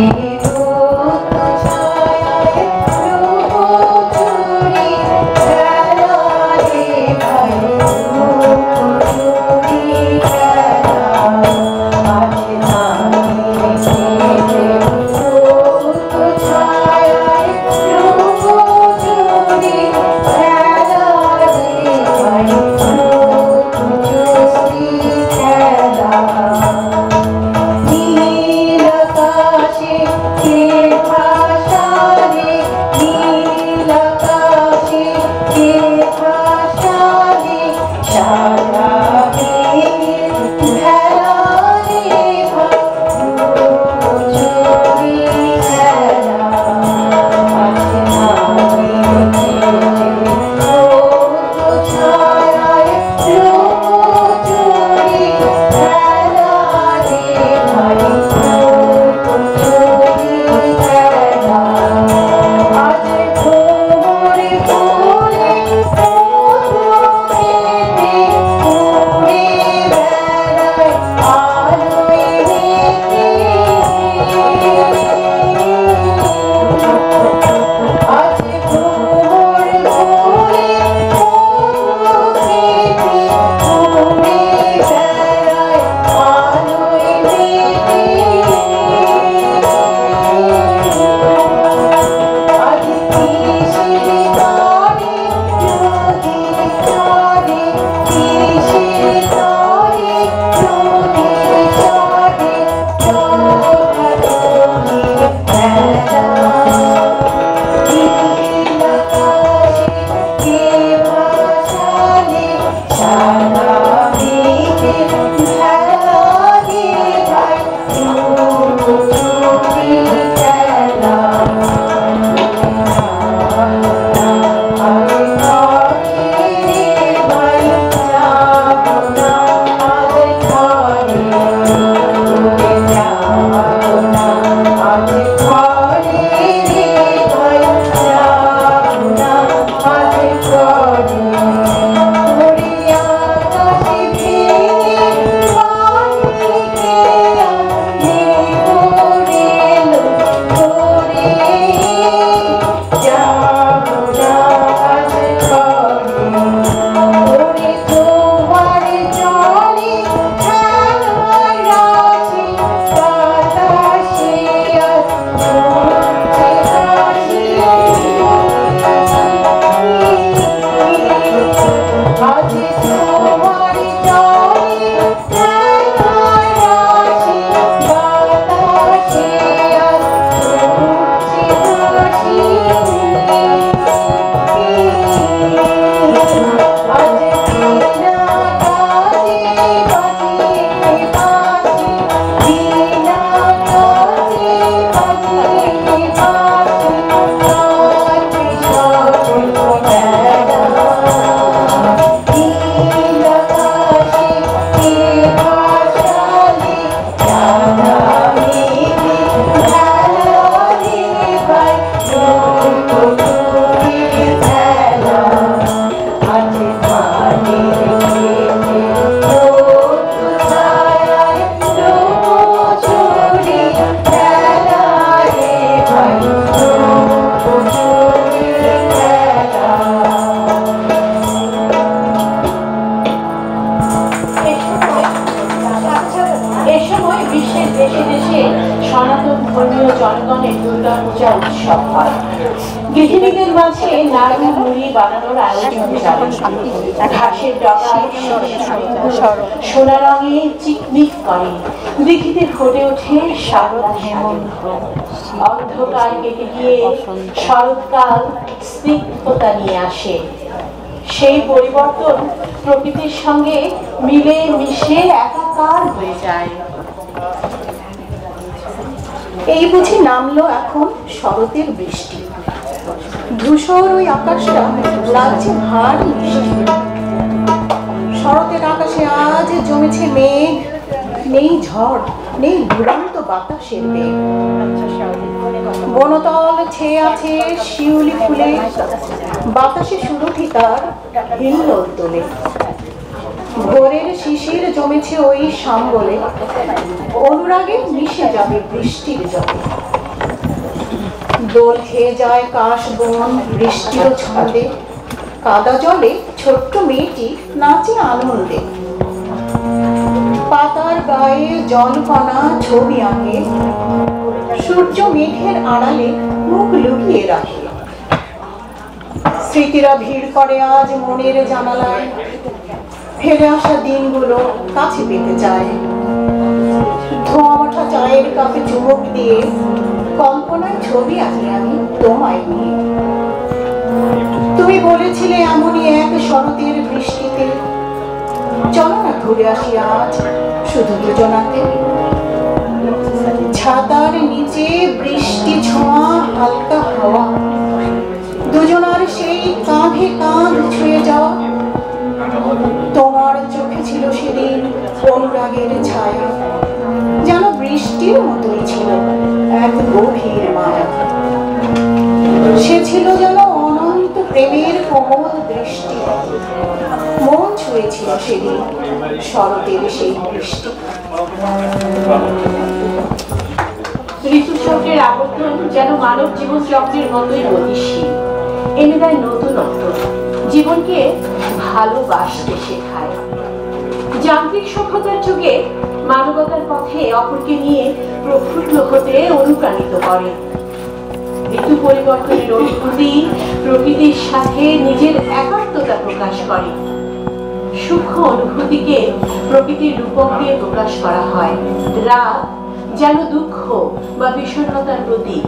নীল আকাশে প্রাঙ্গণে দুর্গা পূজা উৎসব হয়। গৃহিণীদের মাঝে নাড়ু মুড়ি বানানোর আয়োজন চলে। ঘাসের ডগায় সোনা রঙে চিকমিক করে দিঘিতে ফুটে ওঠে সাদা হেমন্ত। অন্ধকার কেটে গিয়ে শরৎকাল স্নিগ্ধতা নিয়ে আসে। সেই পরিবর্তন প্রকৃতির সঙ্গে মিলে মিশে একাকার হয়ে যায়। এই বুঝি নামলো এখন শরতের বৃষ্টি। ধূসর ওই আকাশটা লাগছে ভারী মিষ্টি। শরতের আকাশে আজ জমেছে মেঘ, নেই ঝড়, নেই দুরন্ত বাতাসের বেগ। বনতল ছেয়ে আছে শিউলি ফুলে, বাতাসে সুরভি তার হিল্লোল তোলে। ভোরের শিশির জমেছে ওই সাম্বলে, অনুরাগে মিশে যাবে বৃষ্টির জলে। দোল খেয়ে যায় কাশ বন বৃষ্টির ছন্দে, কাদা জলে ছোট্ট মেয়েটি নাচে আনন্দে। পাতার গায়ে জলকণা ছবি আঁকে, সূর্য মেঘের আড়ালে মুখ লুকিয়ে রাখে। স্মৃতিরা ভিড় করে আজ মনের জানালায়, ফেলে আসা দিনগুলো কাছে পেতে চায়। ধোঁয়া ওঠা চায়ের কাপে চুমুক দিয়ে কল্পনার ছবি আঁকি আমি তোমায় নিয়ে। তুমি বলেছিলে এমনই এক শরতের বৃষ্টিতে, চলো না ঘুরে আসি আজ শুধু দুজনাতে। ছাতার নিচে বৃষ্টি ছোঁয়া হালকা হাওয়া, দুজনার সেই কাঁধে কাঁধ ছুঁয়ে যাওয়া। তোমার চোখে ছিল সেদিন অনুরাগের ছায়া, যেন বৃষ্টির মতোই ছিল এক গভীর মায়া। সে ছিল যেন অনন্ত প্রেমের কোমল দৃষ্টি, মন ছুঁয়েছিল সেদিন শরতের সেই বৃষ্টি। ঋতুচক্রের আবর্তন যেন মানব জীবন চক্রের মতোই গতিশীল, এনে দেয় নতুনত্ব, জীবনকে ভালোবাসতে শেখায়। যান্ত্রিক সভ্যতার যুগে মানবতার পথে অপরকে নিয়ে প্রফুল্ল হতে অনুপ্রাণিত করে। ঋতু পরিবর্তনের অনুভূতি প্রকৃতির সাথে নিজের একাত্মতা প্রকাশ করে। সূক্ষ্ম অনুভূতিকে প্রকৃতির রূপক দিয়ে প্রকাশ করা হয়। রাত যেন দুঃখ বা বিষণ্ণতার প্রতীক,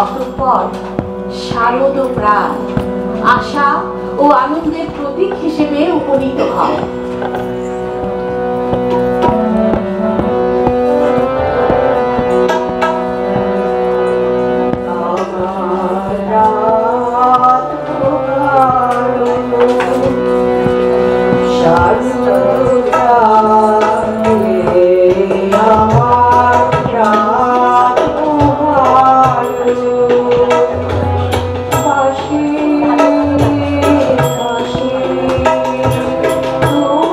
অতঃপর শারদ ও প্রাণ আশা ও আনন্দের প্রতীক হিসেবে উপনীত হয়। Oh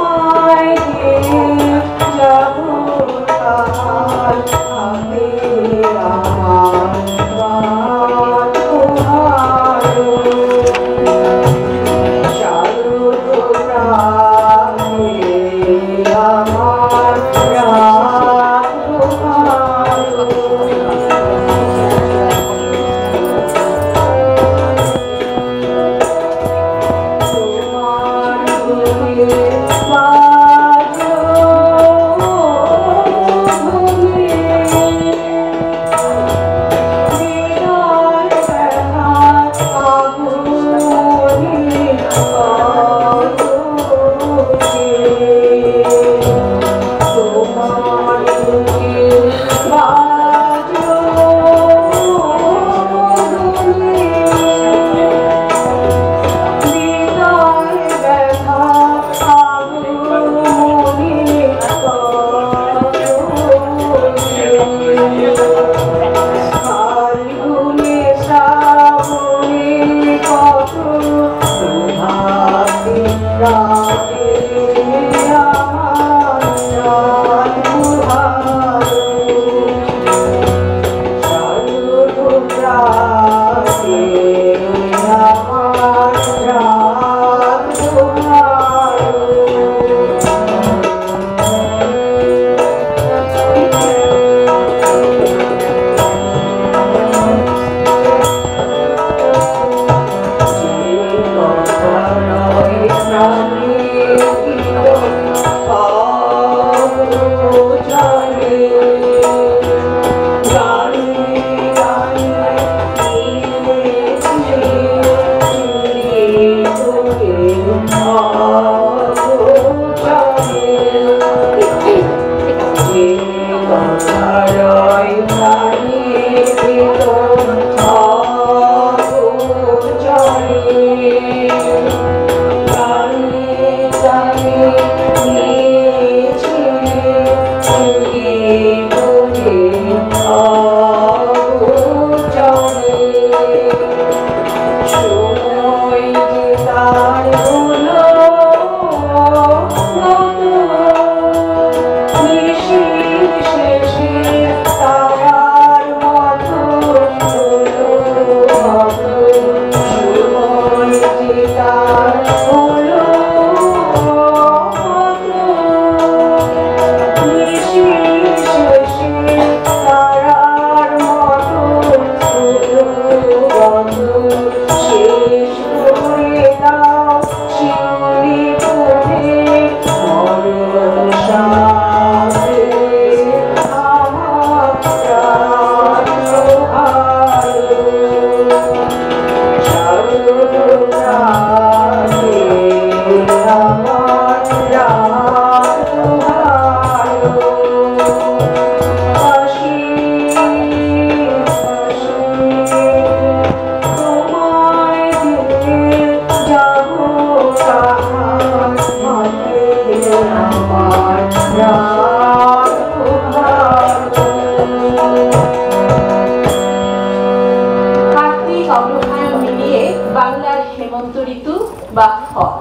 বা ফল।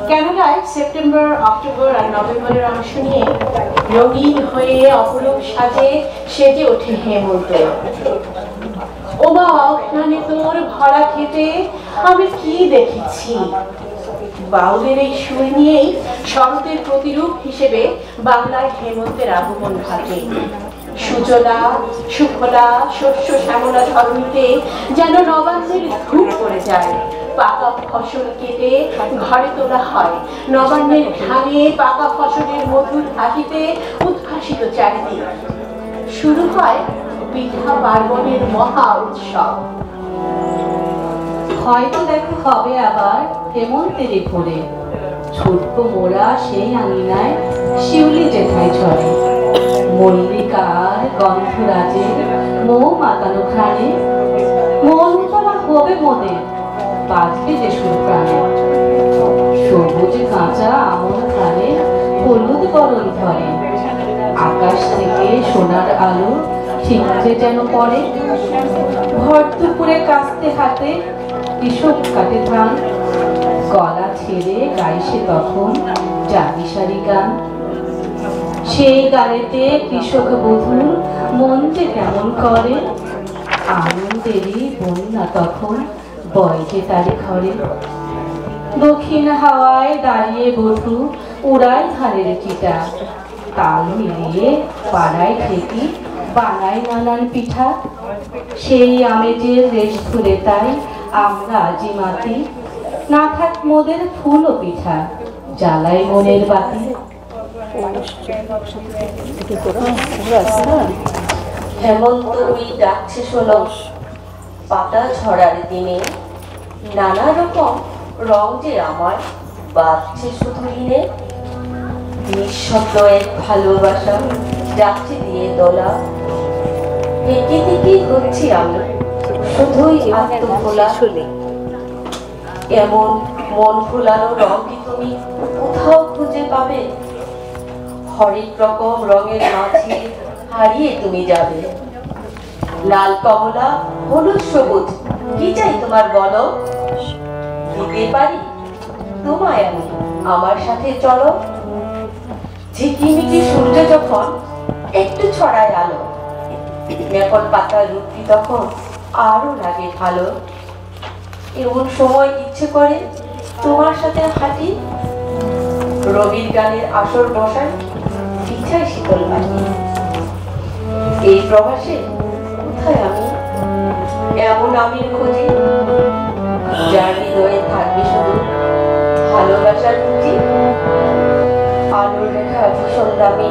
ক্যানাডায় সেপ্টেম্বর, অক্টোবর আর নভেম্বরের অংশ নিয়ে রঙিন হয়ে অপরূপ সেজে ওঠে হেমন্ত। ওমা অজ্ঞানে তোর ভরা খেতে আমি কি দেখেছি। বাউলের এই সুর নিয়েই শরতের প্রতিরূপ হিসেবে বাংলায় হেমন্তের আগমন ঘটে। সুজলা সুফলা শস্য শ্যামলা ধরণীতে যেন নবান্নের ধূপ পড়ে যায়। পাকা ফসল কেটে ঘরে তোলা হয়, নবান্নের ঘানে পাকা ফসলের মধুর হাসিতে উদ্ভাসিত চারিদিক। শুরু হয় পিঠা পার্বণের মহা উৎসব। হয়তো দেখা হবে আবার হেমন্তের ভোরে, ছোট্ট মোড়া সেই আঙিনায় শিউলি জেঠাই ঝরে। মল্লিকার গন্ধরাজের মোহ মাতানো ঘ্রাণে মন উতলা হবে মোদের, বাজবে যে সুর প্রাণে। সবুজ কাঁচা আমন প্রাণে হলুদ বরণ ধরে, আকাশ থেকে সোনার আলো ঠিকরে যেন পড়ে। ভর দুপুরে কাস্তে হাতে কৃষক কাটে ধান, গলা ছেড়ে গাইছে তখন জাতিসারি গান। সেই গানেতে কৃষক বধূর মন যে কেমন করে, আনন্দেরই বন্যা তখন বয়কে তারি ঘরে। দক্ষিণ হাওয়ায় দাঁড়িয়ে বধূ উড়ায় ধানের চিটা, তাল মিলিয়ে পাড়ায় ঠেকি বানায় নানান পিঠা। সেই আমেজের রেশ ধরে তাই আমরা আজি মাতি, না থাক মোদের ফুল ও পিঠা জ্বালাই মনের বাতি। হেমন্ত ওই ডাকছে শোনো, পাতা ঝরার দিনে নানা রকম রং যে আমার বাজছে শুধু দিনে। নিঃশব্দ এক ভালোবাসা যাচ্ছে দিয়ে দোলা, একে থেকেই হচ্ছি আমি শুধুই আত্মভোলা। এমন মন ভোলানো রং কি তুমি কোথাও খুঁজে পাবে? হরেক রকম রঙের মাঝে হারিয়ে তুমি যাবে। লাল কমলা হলুদ সবুজ কি চাই তোমার বলো, দিতে পারি তোমায় আমি, আমার সাথে চলো। ঝিকিমিকি সূর্য যখন একটু ছড়ায় আলো, মেপল পাতার রূপটি তখন আরো লাগে ভালো। এমন সময় ইচ্ছে করে তোমার সাথে হাঁটি, রবির গানের আসর বসার ইচ্ছায় শীতল পাখি। এই প্রবাসে কোথায় আমি, এমন আমির খোঁজি, যার হৃদয়ে থাকবে শুধু ভালোবাসার পুঁজি। আলোর রেখা ভীষণ দামি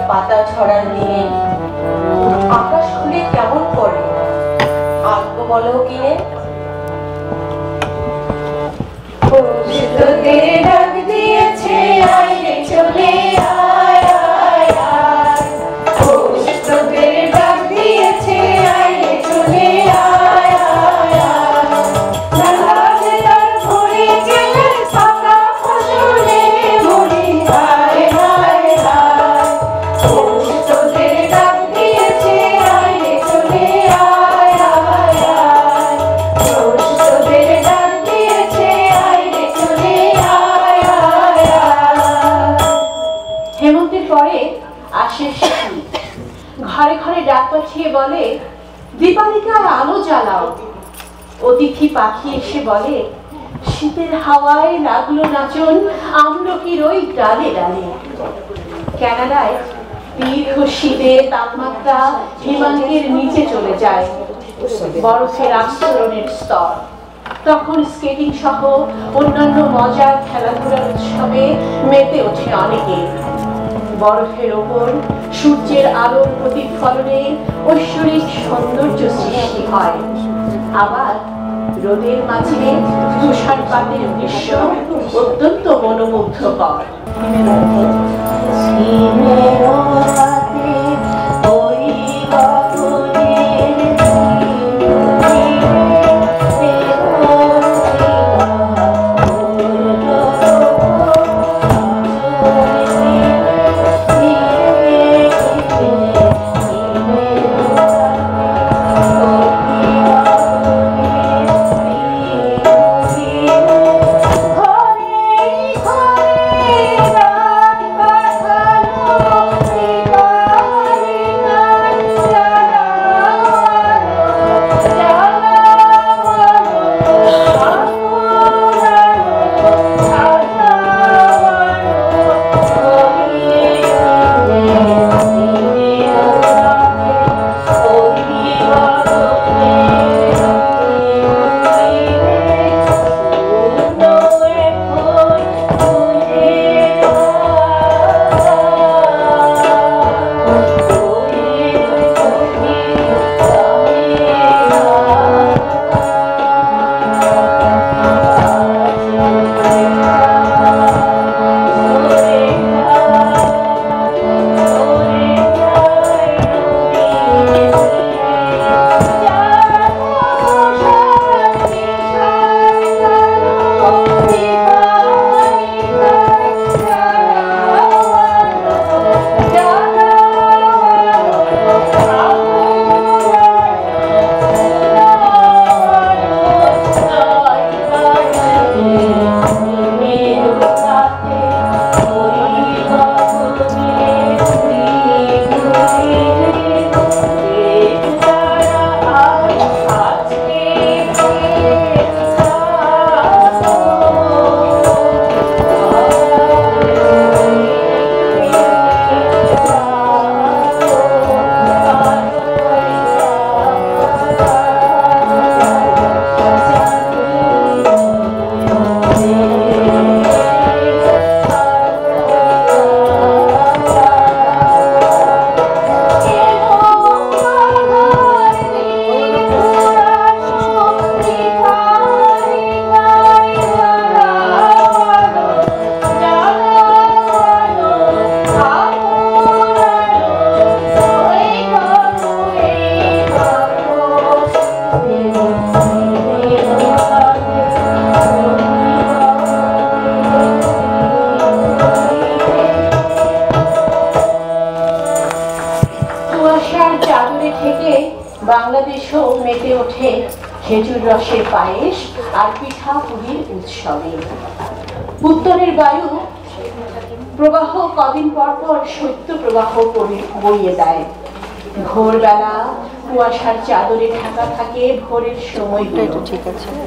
পাতা ছড়ার দিনে, আকাশ খুলে কেমন করে আনবো বলো কিনে। ডাক দিয়েছে আইরে চলে আয় আয় আয়, তোদের ডাক দিয়েছে আইরে চলে আয় আয় আয়। নালাতে তার ভরে গেলে পাকা ফসলে মরি হায় হায় হায়। তোদের ডাক দিয়েছে আইরে চলে আয় আয় আয়, তোদের ডাক দিয়েছে আইরে চলে আয় আয় আয়। হেমন্তের পরে আসে শীত। ঘরে ঘরে ডাক পাঠিয়ে বলে, দীপালিকায় আলো জ্বালাও। অতিথি পাখি এসে বলে, শীতের হাওয়ায় লাগলো নাচন আমলকির ওই ডালে ডালে। ক্যানাডায় দীর্ঘ শীতে তাপমাত্রা হিমাঙ্কের নিচে চলে যায়, বরফের আস্তরণের স্তর। তখন স্কেটিং সহ অন্যান্য মজার খেলাধুলার উৎসবে মেতে ওঠে অনেকে। বরফের ওপর সূর্যের আলোর প্রতিফলনে ঐশ্বরিক সৌন্দর্য সৃষ্টি হয়। আবার রোদের মাঝে তুষারপাতের দৃশ্য অত্যন্ত মনোমুগ্ধকর। বাংলাদেশও মেতে ওঠে খেজুর রসের পায়েস আর পিঠা পুলির উৎসবে। উত্তরের বায়ু প্রবাহ কদিন পর পর শৈত্য প্রবাহ বইয়ে দেয়। ভোরবেলা কুয়াশার চাদরে ঢাকা থাকে ভোরের সময়গুলো।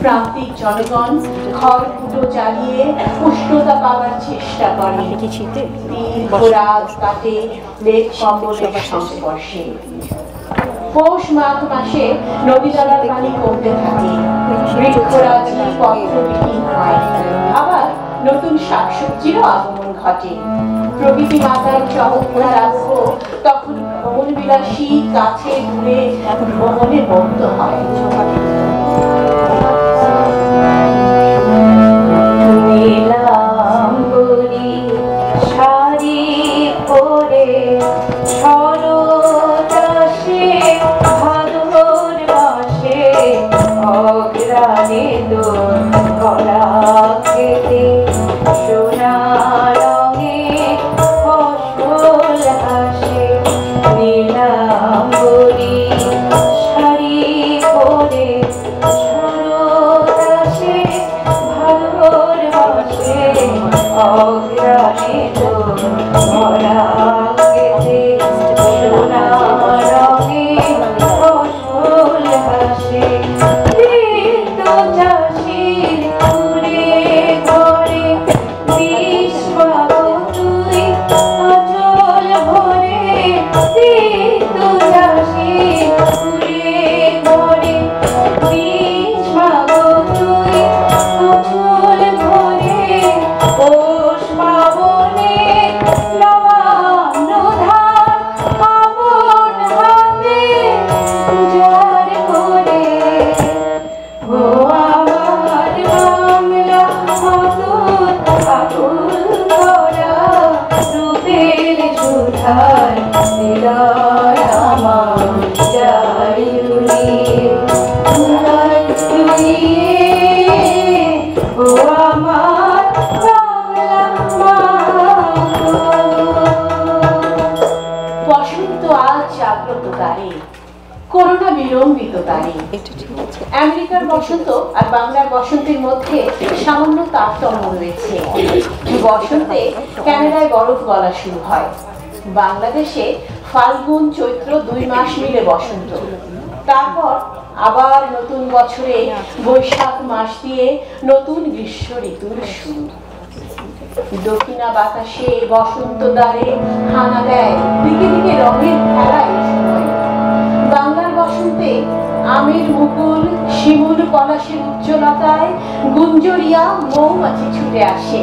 প্রান্তিক জনগণ খড়কুটো জ্বালিয়ে উষ্ণতা পাওয়ার চেষ্টা করে। দীর্ঘ রাত কাটে লেপ কম্বলের সংস্পর্শে। পৌষ মাঘ মাসে নদী নালার পানি কমতে থাকে, বৃক্ষরাজি পত্রবিহীন হয়, আবার নতুন শাকসবজিরও আগমন ঘটে। প্রকৃতি মাতার চমৎকার রাজ্য তখন ভ্রমণ বিলাসী কাছে দূরে ভ্রমণে মুক্ত হয়। শাড়ি পরে সরদাসে ভাদর মাসে অগ্রাণে দোল করা খেতে সোনা রঙে ফসল হাসে নীলাম্বরী শাড়ি পরে সরদাসে ভাদর মাসে অগ্রাণে দোল করা খেতে সোনা রঙে ফসল হাসে চাষির ঘুরে ঘরে বিষ পাবো তুই অচল ভরে চাষির ঘুরে ঘরে বিষ পাবো তুই অচল ভরে পৌষ পাবনে নবান্ন ধান আপন হাতে উজাড় করে ও আমার বাংলা আতুর আকুল করা রূপের সুধার হৃদয় আমার যাই উড়িয়ে ও আমার বাংলা মা। বসন্ত আজ জাগ্রত তারে, করোনা বিলম্বিত তারে। আমেরিকার বসন্ত আর বাংলার বসন্তের মধ্যে সামান্য তারতম্য রয়েছে। বসন্তে কানাডায় বরফ গলা শুরু হয়, বাংলাদেশে ফাল্গুন চৈত্র 2 মাস মিলে বসন্ত। তারপর আবার নতুন বছরে বৈশাখ মাস দিয়ে নতুন গ্রীষ্ম ঋতুর শুরু। দক্ষিণা বাতাসে বসন্ত দ্বারে হানা দেয়, দিকে দিকে রঙের খেলা এই সময়। বাংলার বসন্তে আমের মুকুল শিমুল পলাশের উজ্জ্বলতায় গুঞ্জরিয়া মৌমাছি ছুটে আসে।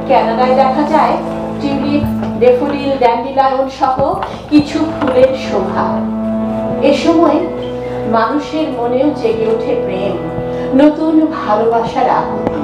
কানাডায় দেখা যায় টিউলিপ, ডেফোডিল, ড্যান্ডিলায়ন সহ কিছু ফুলের শোভা। এ সময় মানুষের মনেও জেগে ওঠে প্রেম, নতুন ভালোবাসার আকুতি।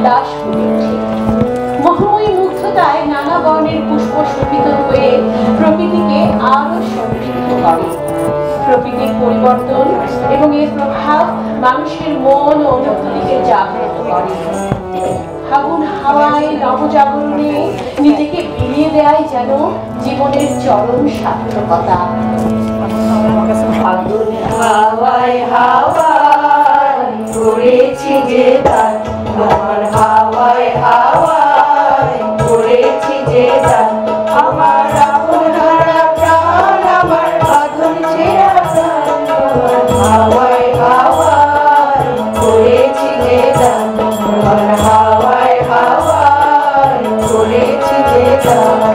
উল্লাস হয়ে ওঠে। মহময়ী মুগ্ধতায় নানা বর্ণের পুষ্প শোভিত হয়ে প্রকৃতিকে আরো সমৃদ্ধ করে। প্রকৃতির পরিবর্তন এবং এর প্রভাব মানুষের মন ও অনুভূতিকে জাগ্রত করে। ফাগুন হাওয়ায় নবজাগরণে নিজেকে বিলিয়ে দেয় যেন জীবনের চরম সার্থকতা। ফাগুন হাওয়ায় হাওয়ায় পড়েছি যে দান, আমার হাওয়ায় হাওয়ায় পড়েছি যে দান, আমার আপন হারা প্রাণ, আমার বাঁধন ছেঁড়া গান, আমার হাওয়ায় হাওয়ায় পড়েছি যে দান, আমার হাওয়ায় হাওয়ায় পড়েছি যে দান।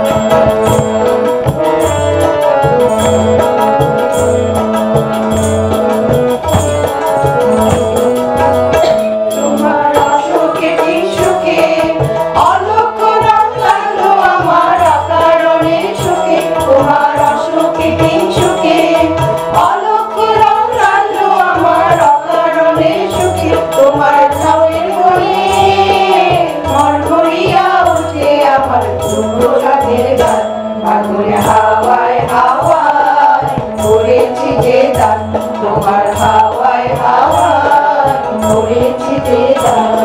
হাওয়ায় হাওয়ায় পড়েছি যে দান, তোমার হাওয়ায় হাওয়ায় পড়েছি যে দান।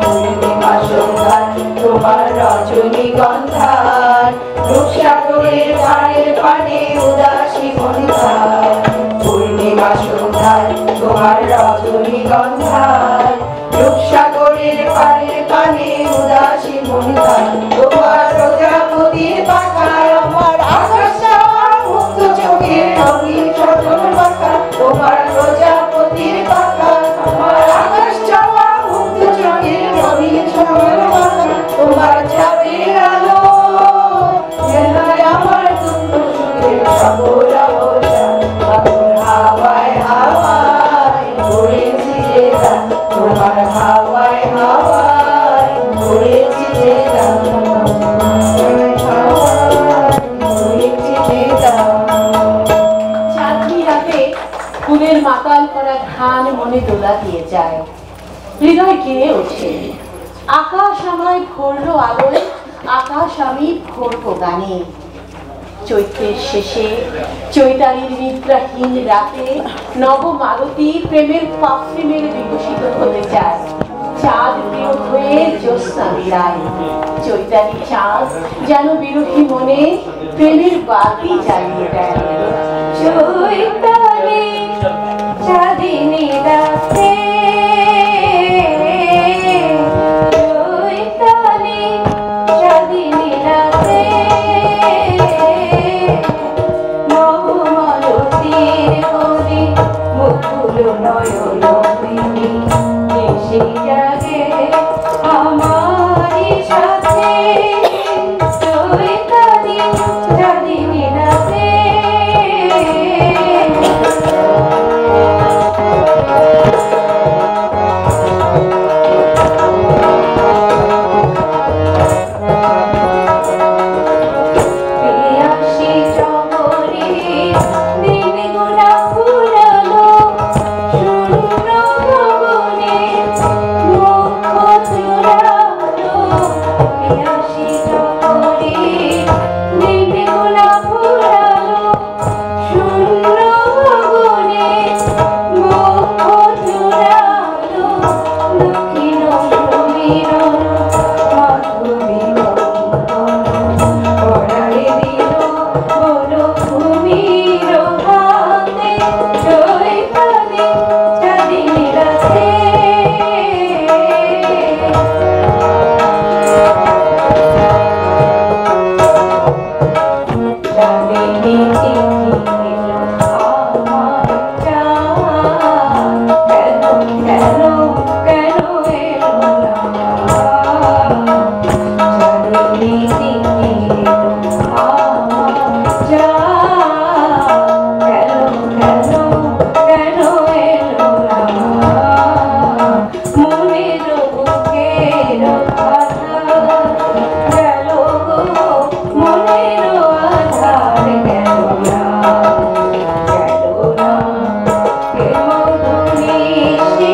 পূর্ণিমা সন্ধ্যায় তোমার রজনীগন্ধার, রূপসাগরের ধারের পানে উদাসী মনিধার। পূর্ণিমা সন্ধ্যায় তোমার রজনীগন্ধার, রূপসাগরের পানের পানে উদাসী মনিধার। তোমার প্রজাপতির পাখায় আমার আকাশ মুক্ত চোখের রঙিন সজল পাখা, তোমার প্রজাপতির পাখায় আমার আকাশ চাওয়া মুক্ত চোখের রঙিন সজল পাখা। তোমার চাঁদের আলো জেলায় আমার দুঃখ সুখের সকল অবসান, ফাগুন হাওয়ায় হাওয়ায় পড়েছি যে দান, তোমার হাওয়ায় হাওয়ায় পড়েছি যে দান। চাঁদনি রাতে ফুলের মাতাল করা ঘ্রাণ মনে দোলা দিয়ে যায়, হৃদয় গেয়ে ওঠে। আকাশ আমায় ভরলো আলোয়, আকাশ আমি ভরবো গানে। চৈত্রের শেষে চৈতালির নিদ্রাহীন রাতে নবমালতী প্রেমের পাত্রে মেরে বিকশিত হতে চায়। চাঁদ প্রিয় হয়ে জ্যোৎস্না বিরায়, চৈতালি চাঁদ যেন বিরোহী মনে প্রেমের বাতি জ্বালিয়ে দেয়। চৈতালি চাঁদিনী রাতে, চৈতালি চাঁদিনী রাতে, নবমালতীর কোণে মুকুল নয়ন প্রেমী এসে জাগে আমারই সাথে। চৈতালি চাঁদিনী রাতে, পিয়াসী জগরে দিনগুলা ফুরালো, শূন্য গগনে মুখ চুরালো। পিয়াসী জগরে দিনগুলা ফুরালো, শূন্য গগনে মুখ চুরালো। দক্ষিণ ভূমির মাধুরী পড়ায় দিল বড় ভূমির হাতে। চৈতালি চাঁদিনী রাতে, চাঁদিনী চিঠি এলো আমার চাঁদ, কেন কেন কেন এলো না। চাঁদিনী চিঠি এলো আমার চাঁদ, কেন কেন কেন এলো না। মনের বুকের কথা গেল গো, মনের আধার গেল না, গেল না। কে মধুমিষ্টি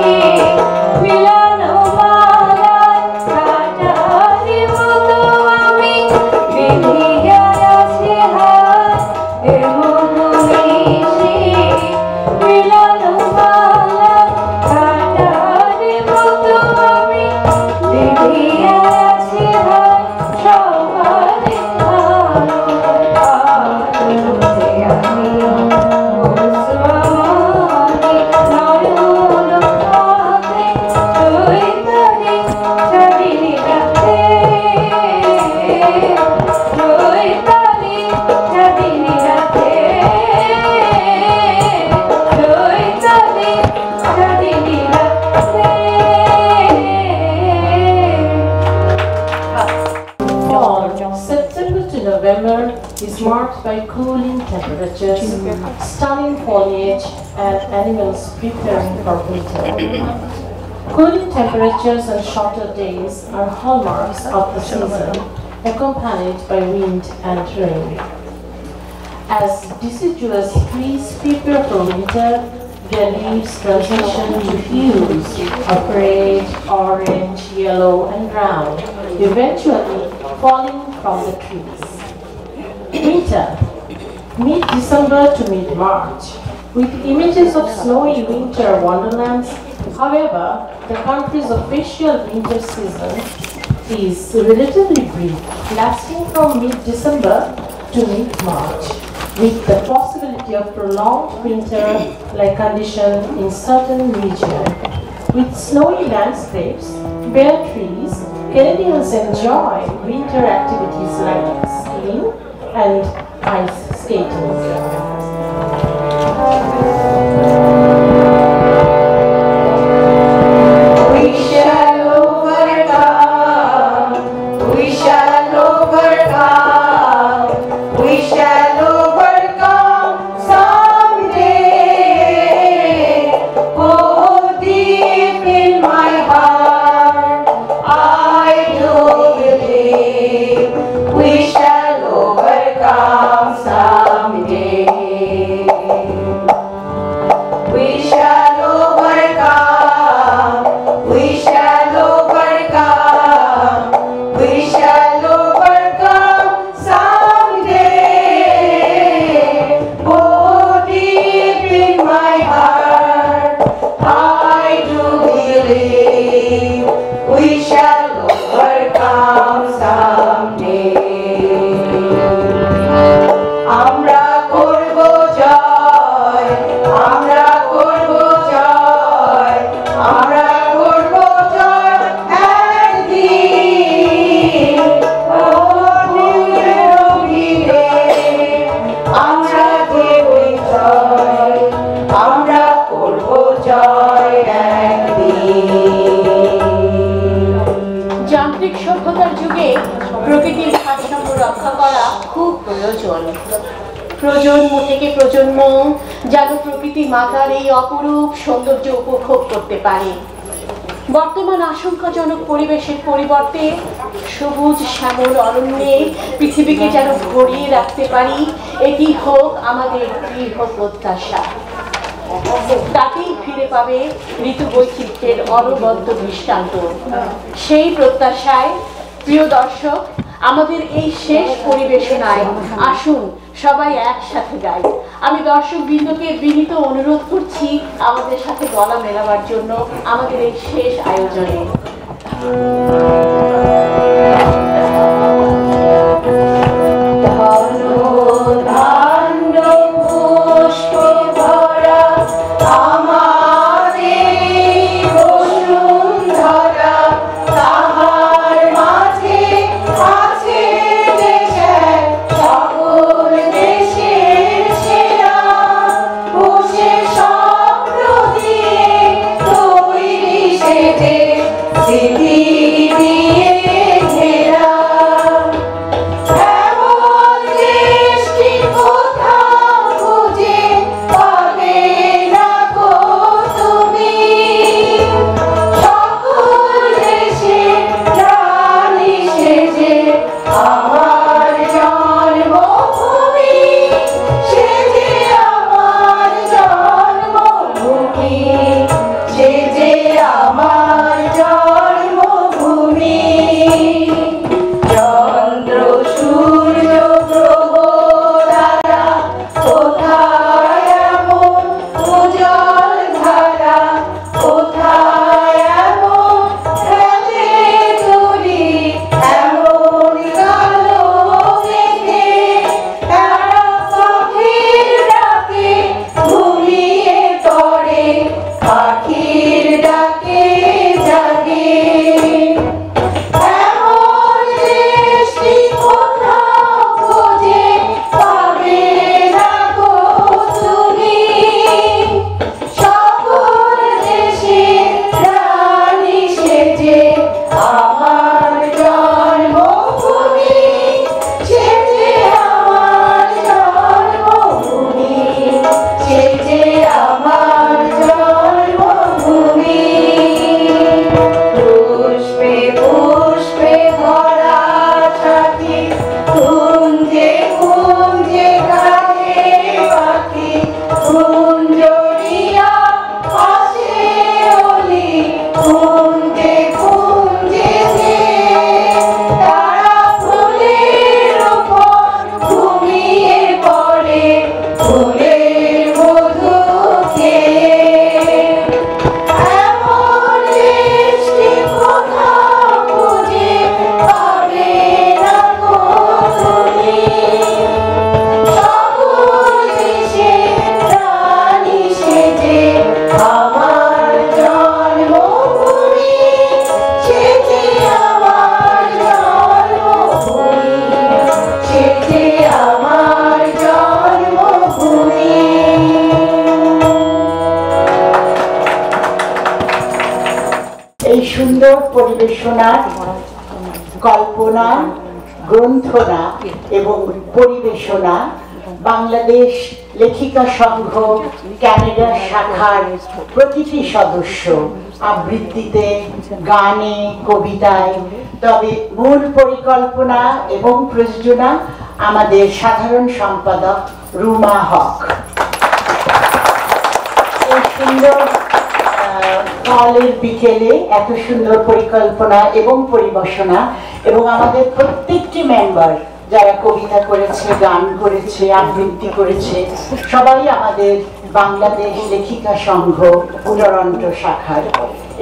by cooling temperatures, stunning foliage, and animals preparing for winter. Cooling temperatures and shorter days are hallmarks of the season, accompanied by wind and rain. As deciduous trees prepare for winter, their leaves transition to hues of red, orange, yellow, and brown, eventually falling from the trees. Winter, mid-December to mid-March, with images of snowy winter wonderlands. However, the country's official winter season is relatively brief, lasting from mid-December to mid-March, with the possibility of prolonged winter-like conditions in certain regions. With snowy landscapes, bare trees, Canadians enjoy winter activities like skiing and ice skating. প্রজন্ম থেকে প্রজন্ম যেন প্রকৃতি মাতার এই অপরূপ সৌন্দর্য উপভোগ করতে পারে। বর্তমান আশঙ্কাজনক পরিবেশের পরিবর্তে সবুজ শ্যামল অরণ্যে পৃথিবীকে যেন ভরিয়ে রাখতে পারি, এটি হোক আমাদের দৃঢ় প্রত্যাশা। তাতেই ফিরে পাবে ঋতু বৈচিত্র্যের অনবদ্য দৃষ্টান্ত। সেই প্রত্যাশায় প্রিয় দর্শক, আমাদের এই শেষ পরিবেশনায় আসুন সবাই একসাথে গাই। আমি দর্শক বৃন্দকে বিনীত অনুরোধ করছি আমাদের সাথে গলা মেলাবার জন্য আমাদের এই শেষ আয়োজনে। City, এই সুন্দর পরিবেশনার কল্পনা, গ্রন্থনা এবং পরিবেশনা বাংলাদেশ লেখিকা সংঘ ক্যানাডা শাখার প্রতিটি সদস্য আবৃত্তিতে, গানে, কবিতায়, তবে মূল পরিকল্পনা এবং প্রযোজনা আমাদের সাধারণ সম্পাদক রুমা হক। এই সুন্দর ফলের বিকেলে এত সুন্দর পরিকল্পনা এবং পরিবেশনা এবং আমাদের প্রত্যেকটি মেম্বার যারা কবিতা করেছে, গান করেছে, আবৃত্তি করেছে, সবাই আমাদের বাংলাদেশ লেখিকা সংঘ টরন্টো শাখার।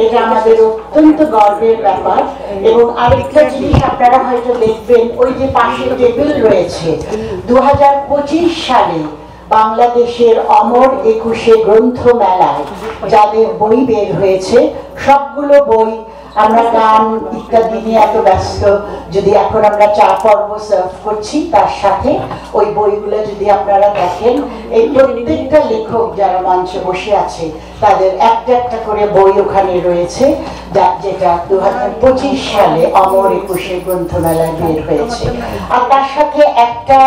এটা আমাদের অত্যন্ত গর্বের ব্যাপার। এবং আরেকটা জিনিস আপনারা হয়তো দেখবেন, ওই যে পাশে টেবিল রয়েছে, 2025 সালে বাংলাদেশের অমর 21 গ্রন্থ মেলায় যাদের বই বের হয়েছে, সবগুলো বই আমরা গান ইত্যাদি নিয়ে এত ব্যস্ত, যদি এখন আমরা চা পর্ব সার্ভ করছি তার সাথে ওই বইগুলো যদি আপনারা দেখেন, এই প্রত্যেকটা লেখক যারা মঞ্চে বসে আছে তাদের একটা একটা করে বই ওখানে রয়েছে, যেটা 2025 সালে অমর 21 গ্রন্থমেলায় বের হয়েছে। আর তার সাথে একটা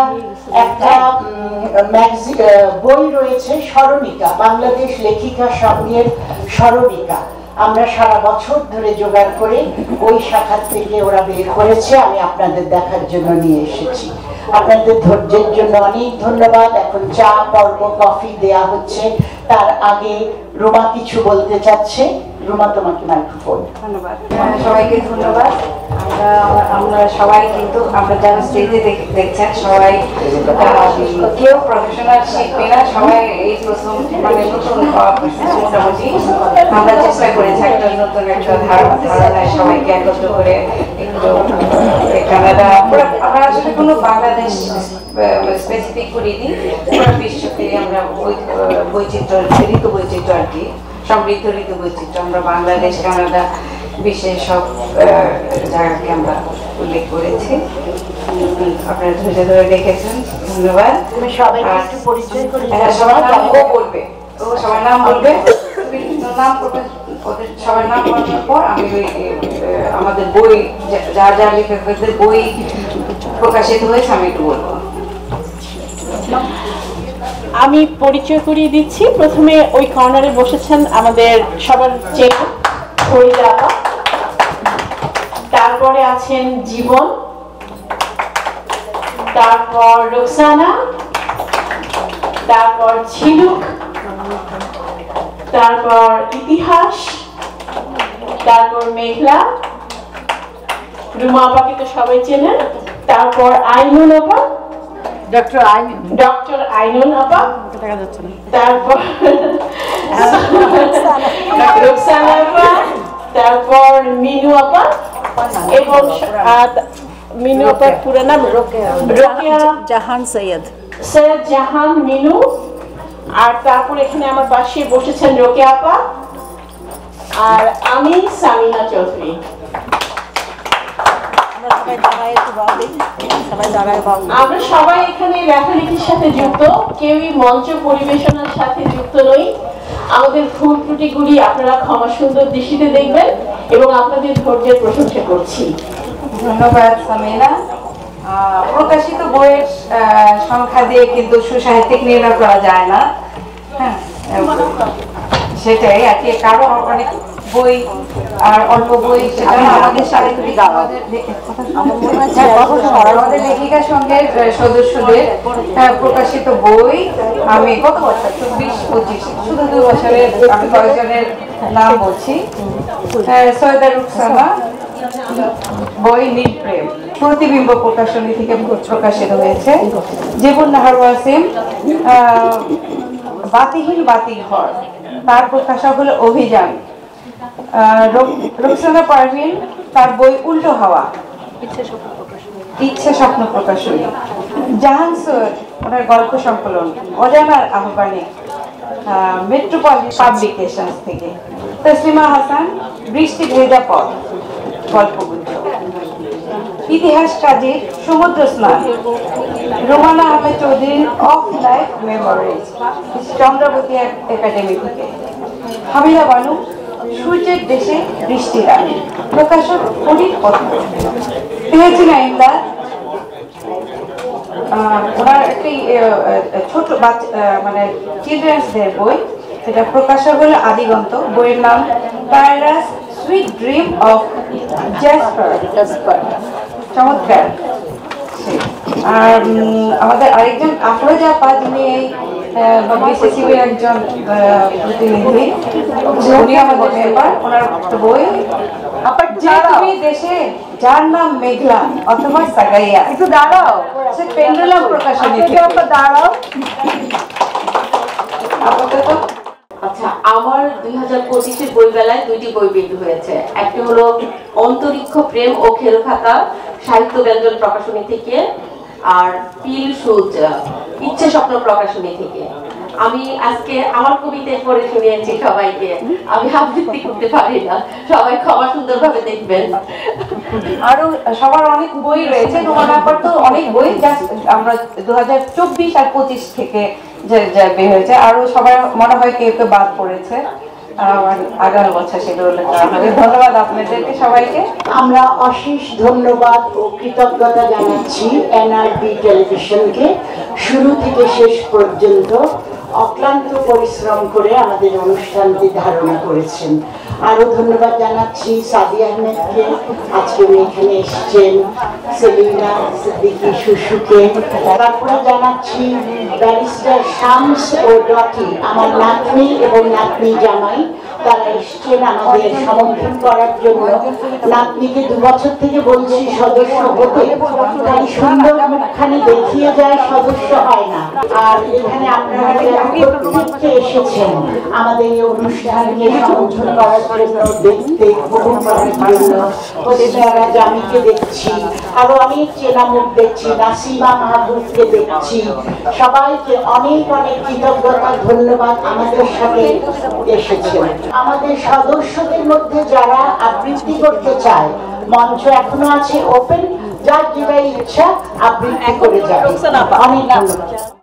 বই রয়েছে স্মরণিকা, বাংলাদেশ লেখিকা সংঘের স্মরণিকা। আমরা সারা বছর ধরে জোগাড় করে ওই শাখার থেকে ওরা বের করেছে, আমি আপনাদের দেখার জন্য নিয়ে এসেছি। আপনাদের ধৈর্যের জন্য অনেক ধন্যবাদ। এখন চা পর্ব, কফি দেয়া হচ্ছে, তার আগে রুমা কিছু বলতে চাচ্ছে। রুমা, তোমাকে মাইক্রোফোন। ধন্যবাদ সবাইকে, ধন্যবাদ। আমরা সবাই কিন্তু আমরা যারা স্টেজে দেখছেন সবাই কেউ প্রফেশনাল শিল্পী না, সবাই এই প্রথম মানে নতুন মোটামুটি আমরা চেষ্টা করেছি একটা নতুন একটা ধারণায় সবাইকে একত্র করে একটু কানাডা, আমরা আসলে কোনো বাংলাদেশ স্পেসিফিক করিনি, পুরো বিশ্বকে আমরা বৈচিত্র্য, ঋতু বৈচিত্র্য আর কি, সমৃদ্ধ ঋতু বৈচিত্র্য আমরা বাংলাদেশ, কানাডা, বিশ্বের সব জায়গাকে আমরা উল্লেখ করেছি। আপনারা ধৈর্য ধরে দেখেছেন, ধন্যবাদ। সবাই একটু পরিচয় করে সবার নাম ও বলবে, ও সবার নাম বলবে, নাম করবে, ওদের সবার নাম বলার পর আমি আমাদের বই যার যার লেখকদের বই প্রকাশিত হয়েছে আমি একটু বলবো। আমি পরিচয় করিয়ে দিচ্ছি। প্রথমে ওই কর্নারে বসেছেন আমাদের সবার চেনা ফরিদা, তারপরে আছেন জীবন, তারপর রোকসানা, তারপর ঝিনুক, তারপর ইতিহাস, তারপর মেঘলা, রুমা আপাকে তো সবাই চেনেন, তারপর আইনুল আপা, ডক্টর আইনুল আপা, তারপর রোকসানা আপা, তারপর মিনু আপা, এবং মিনু আপার পুরো নাম রোকেয়া জাহান, সৈয়দ জাহান মিনু। আর তারপর এখানে আমার পাশে বসেছেন রোকেয়া আপা, আর আমি সামিনা চৌধুরী। আমরা সবাই এখানে লেখালেখির সাথে যুক্ত, কেউই মঞ্চ পরিবেশনার সাথে যুক্ত নই। আমাদের ভুল ত্রুটিগুলি আপনারা ক্ষমা সুন্দর দৃষ্টিতে দেখবেন এবং আপনাদের ধৈর্যের প্রশংসা করছি। ধন্যবাদ সামিনা। প্রকাশিত বইয়ের সংখ্যা দিয়ে কিন্তু সুসাহিত্যিক নির্ণয় করা যায় না, হ্যাঁ সেটাই আর কি, কারো অনেক বই আর অল্প বই, সেটা আমাদের সাহিত্যিক আমাদের লেখিকা সংঘের সদস্যদের প্রকাশিত বই আমি কত বছর 24-25 শুধু 2 বছরের আমি কয়েকজনের নাম বলছি। সৈয়দা রুকসানা বই নীল প্রেম প্রতিবিম্ব প্রকাশনী থেকে প্রকাশিত হয়েছে। জীবন নাহার ওয়াসিম বাতিহীন বাতি ঘর, তার প্রকাশক হলো অভিযান। রোকসানা পারভিন তার বই উল্টো হাওয়া, ইচ্ছা স্বপ্ন প্রকাশনী। জাহান সৈয়দ ওনার গল্প সংকলন অজানার আহ্বানে, মেট্রোপলিটন পাবলিকেশনস থেকে। তসলিমা হাসান বৃষ্টি ভেজা পথ গল্পগুচ্ছ। ইতিহাস কাজী সমুদ্র স্নান, রোমানা আহমেদ চৌধুরীর of life memories Chandrabati academy থেকে। হামিদা বানু সূর্যের দেশে বৃষ্টির আগে, প্রকাশক ফরিদ পত্র। পেয়েছি না ইমদাদ ওনার একটি ছোট মানে চিলড্রেন্সদের বই, সেটা প্রকাশক হলো আদিগন্ত। বইয়ের নাম পায়রাস সুইট ড্রিম অফ জ্যাসপার। চমৎকার। আর আমাদের আরেকজন আফরোজা আপা, যিনি এই বিসিসিবির একজন প্রতিনিধি, উনি আমাদের মেম্বার। ওনার বই যে তুমি দেশে যার নাম মেঘলা অথবা সাগাইয়া, একটু দাঁড়াও, সে পেন্ডুলাম প্রকাশনী থেকে। দাঁড়াও। আচ্ছা, আমার 2025-এর বইমেলায় দুইটি বই বের হয়েছে। একটি হলো অন্তরিক্ষ প্রেম ও খেলখাতা সাহিত্য ব্যঞ্জন প্রকাশনী থেকে, আর পিল সুজ ইচ্ছে স্বপ্ন প্রকাশনী থেকে। আমি আজকে আমার কবিতা পড়ে শুনিয়েছি সবাইকে, আমি আবৃত্তি করতে পারি না, সবাই ক্ষমা সুন্দরভাবে দেখবেন। আরো সবার অনেক বই রয়েছে, রোমানাপার তো অনেক বই আমরা 2024 আর 25 থেকে যা বের হয়েছে। আরো সবার মনে হয় কেউ কেউ বাদ পড়েছে, আগামী বছর সেগুলো করা হবে। ধন্যবাদ আপনাদেরকে সবাইকে। আমরা অশেষ ধন্যবাদ ও কৃতজ্ঞতা জানাচ্ছি এনআরবি টেলিভিশনকে, শুরু থেকে শেষ পর্যন্ত অক্লান্ত পরিশ্রম করে আমাদের অনুষ্ঠানটি ধারণা করেছেন। আরও ধন্যবাদ জানাচ্ছি সাদি আহমেদকে, আজকে উনি এখানে এসছেন, সেলিনা সিদ্দিকি শুশুকে। তারপরে জানাচ্ছি ব্যারিস্টার শামস ও ডটি, আমার নাতনি এবং নাতনি জামাই, তারা এসছেন আমাদের সমর্থন করার জন্য। নাতনিকে 2 বছর থেকে বলছি সদস্য হতে, তাই সুন্দর মুখখানি দেখিয়ে যায়, সদস্য হয় না। আর এখানে আপনারা প্রত্যেককে এসেছেন আমাদের এই অনুষ্ঠানকে সমর্থন করার জন্য, দেখতে উপভোগ করার জন্য। হোসেনারা জামিকে দেখছি, আরো অনেক চেনা মুখ দেখছি, নাসিমা মাহবুবকে দেখছি। সবাইকে অনেক অনেক কৃতজ্ঞতা, ধন্যবাদ আমাদের সাথে এসেছেন। আমাদের সদস্যদের মধ্যে যারা আবৃত্তি করতে চায়, মঞ্চ এখনো আছে ওপেন, যার যেটা ইচ্ছা আবৃত্তি করে যাবে। অনেক ধন্যবাদ।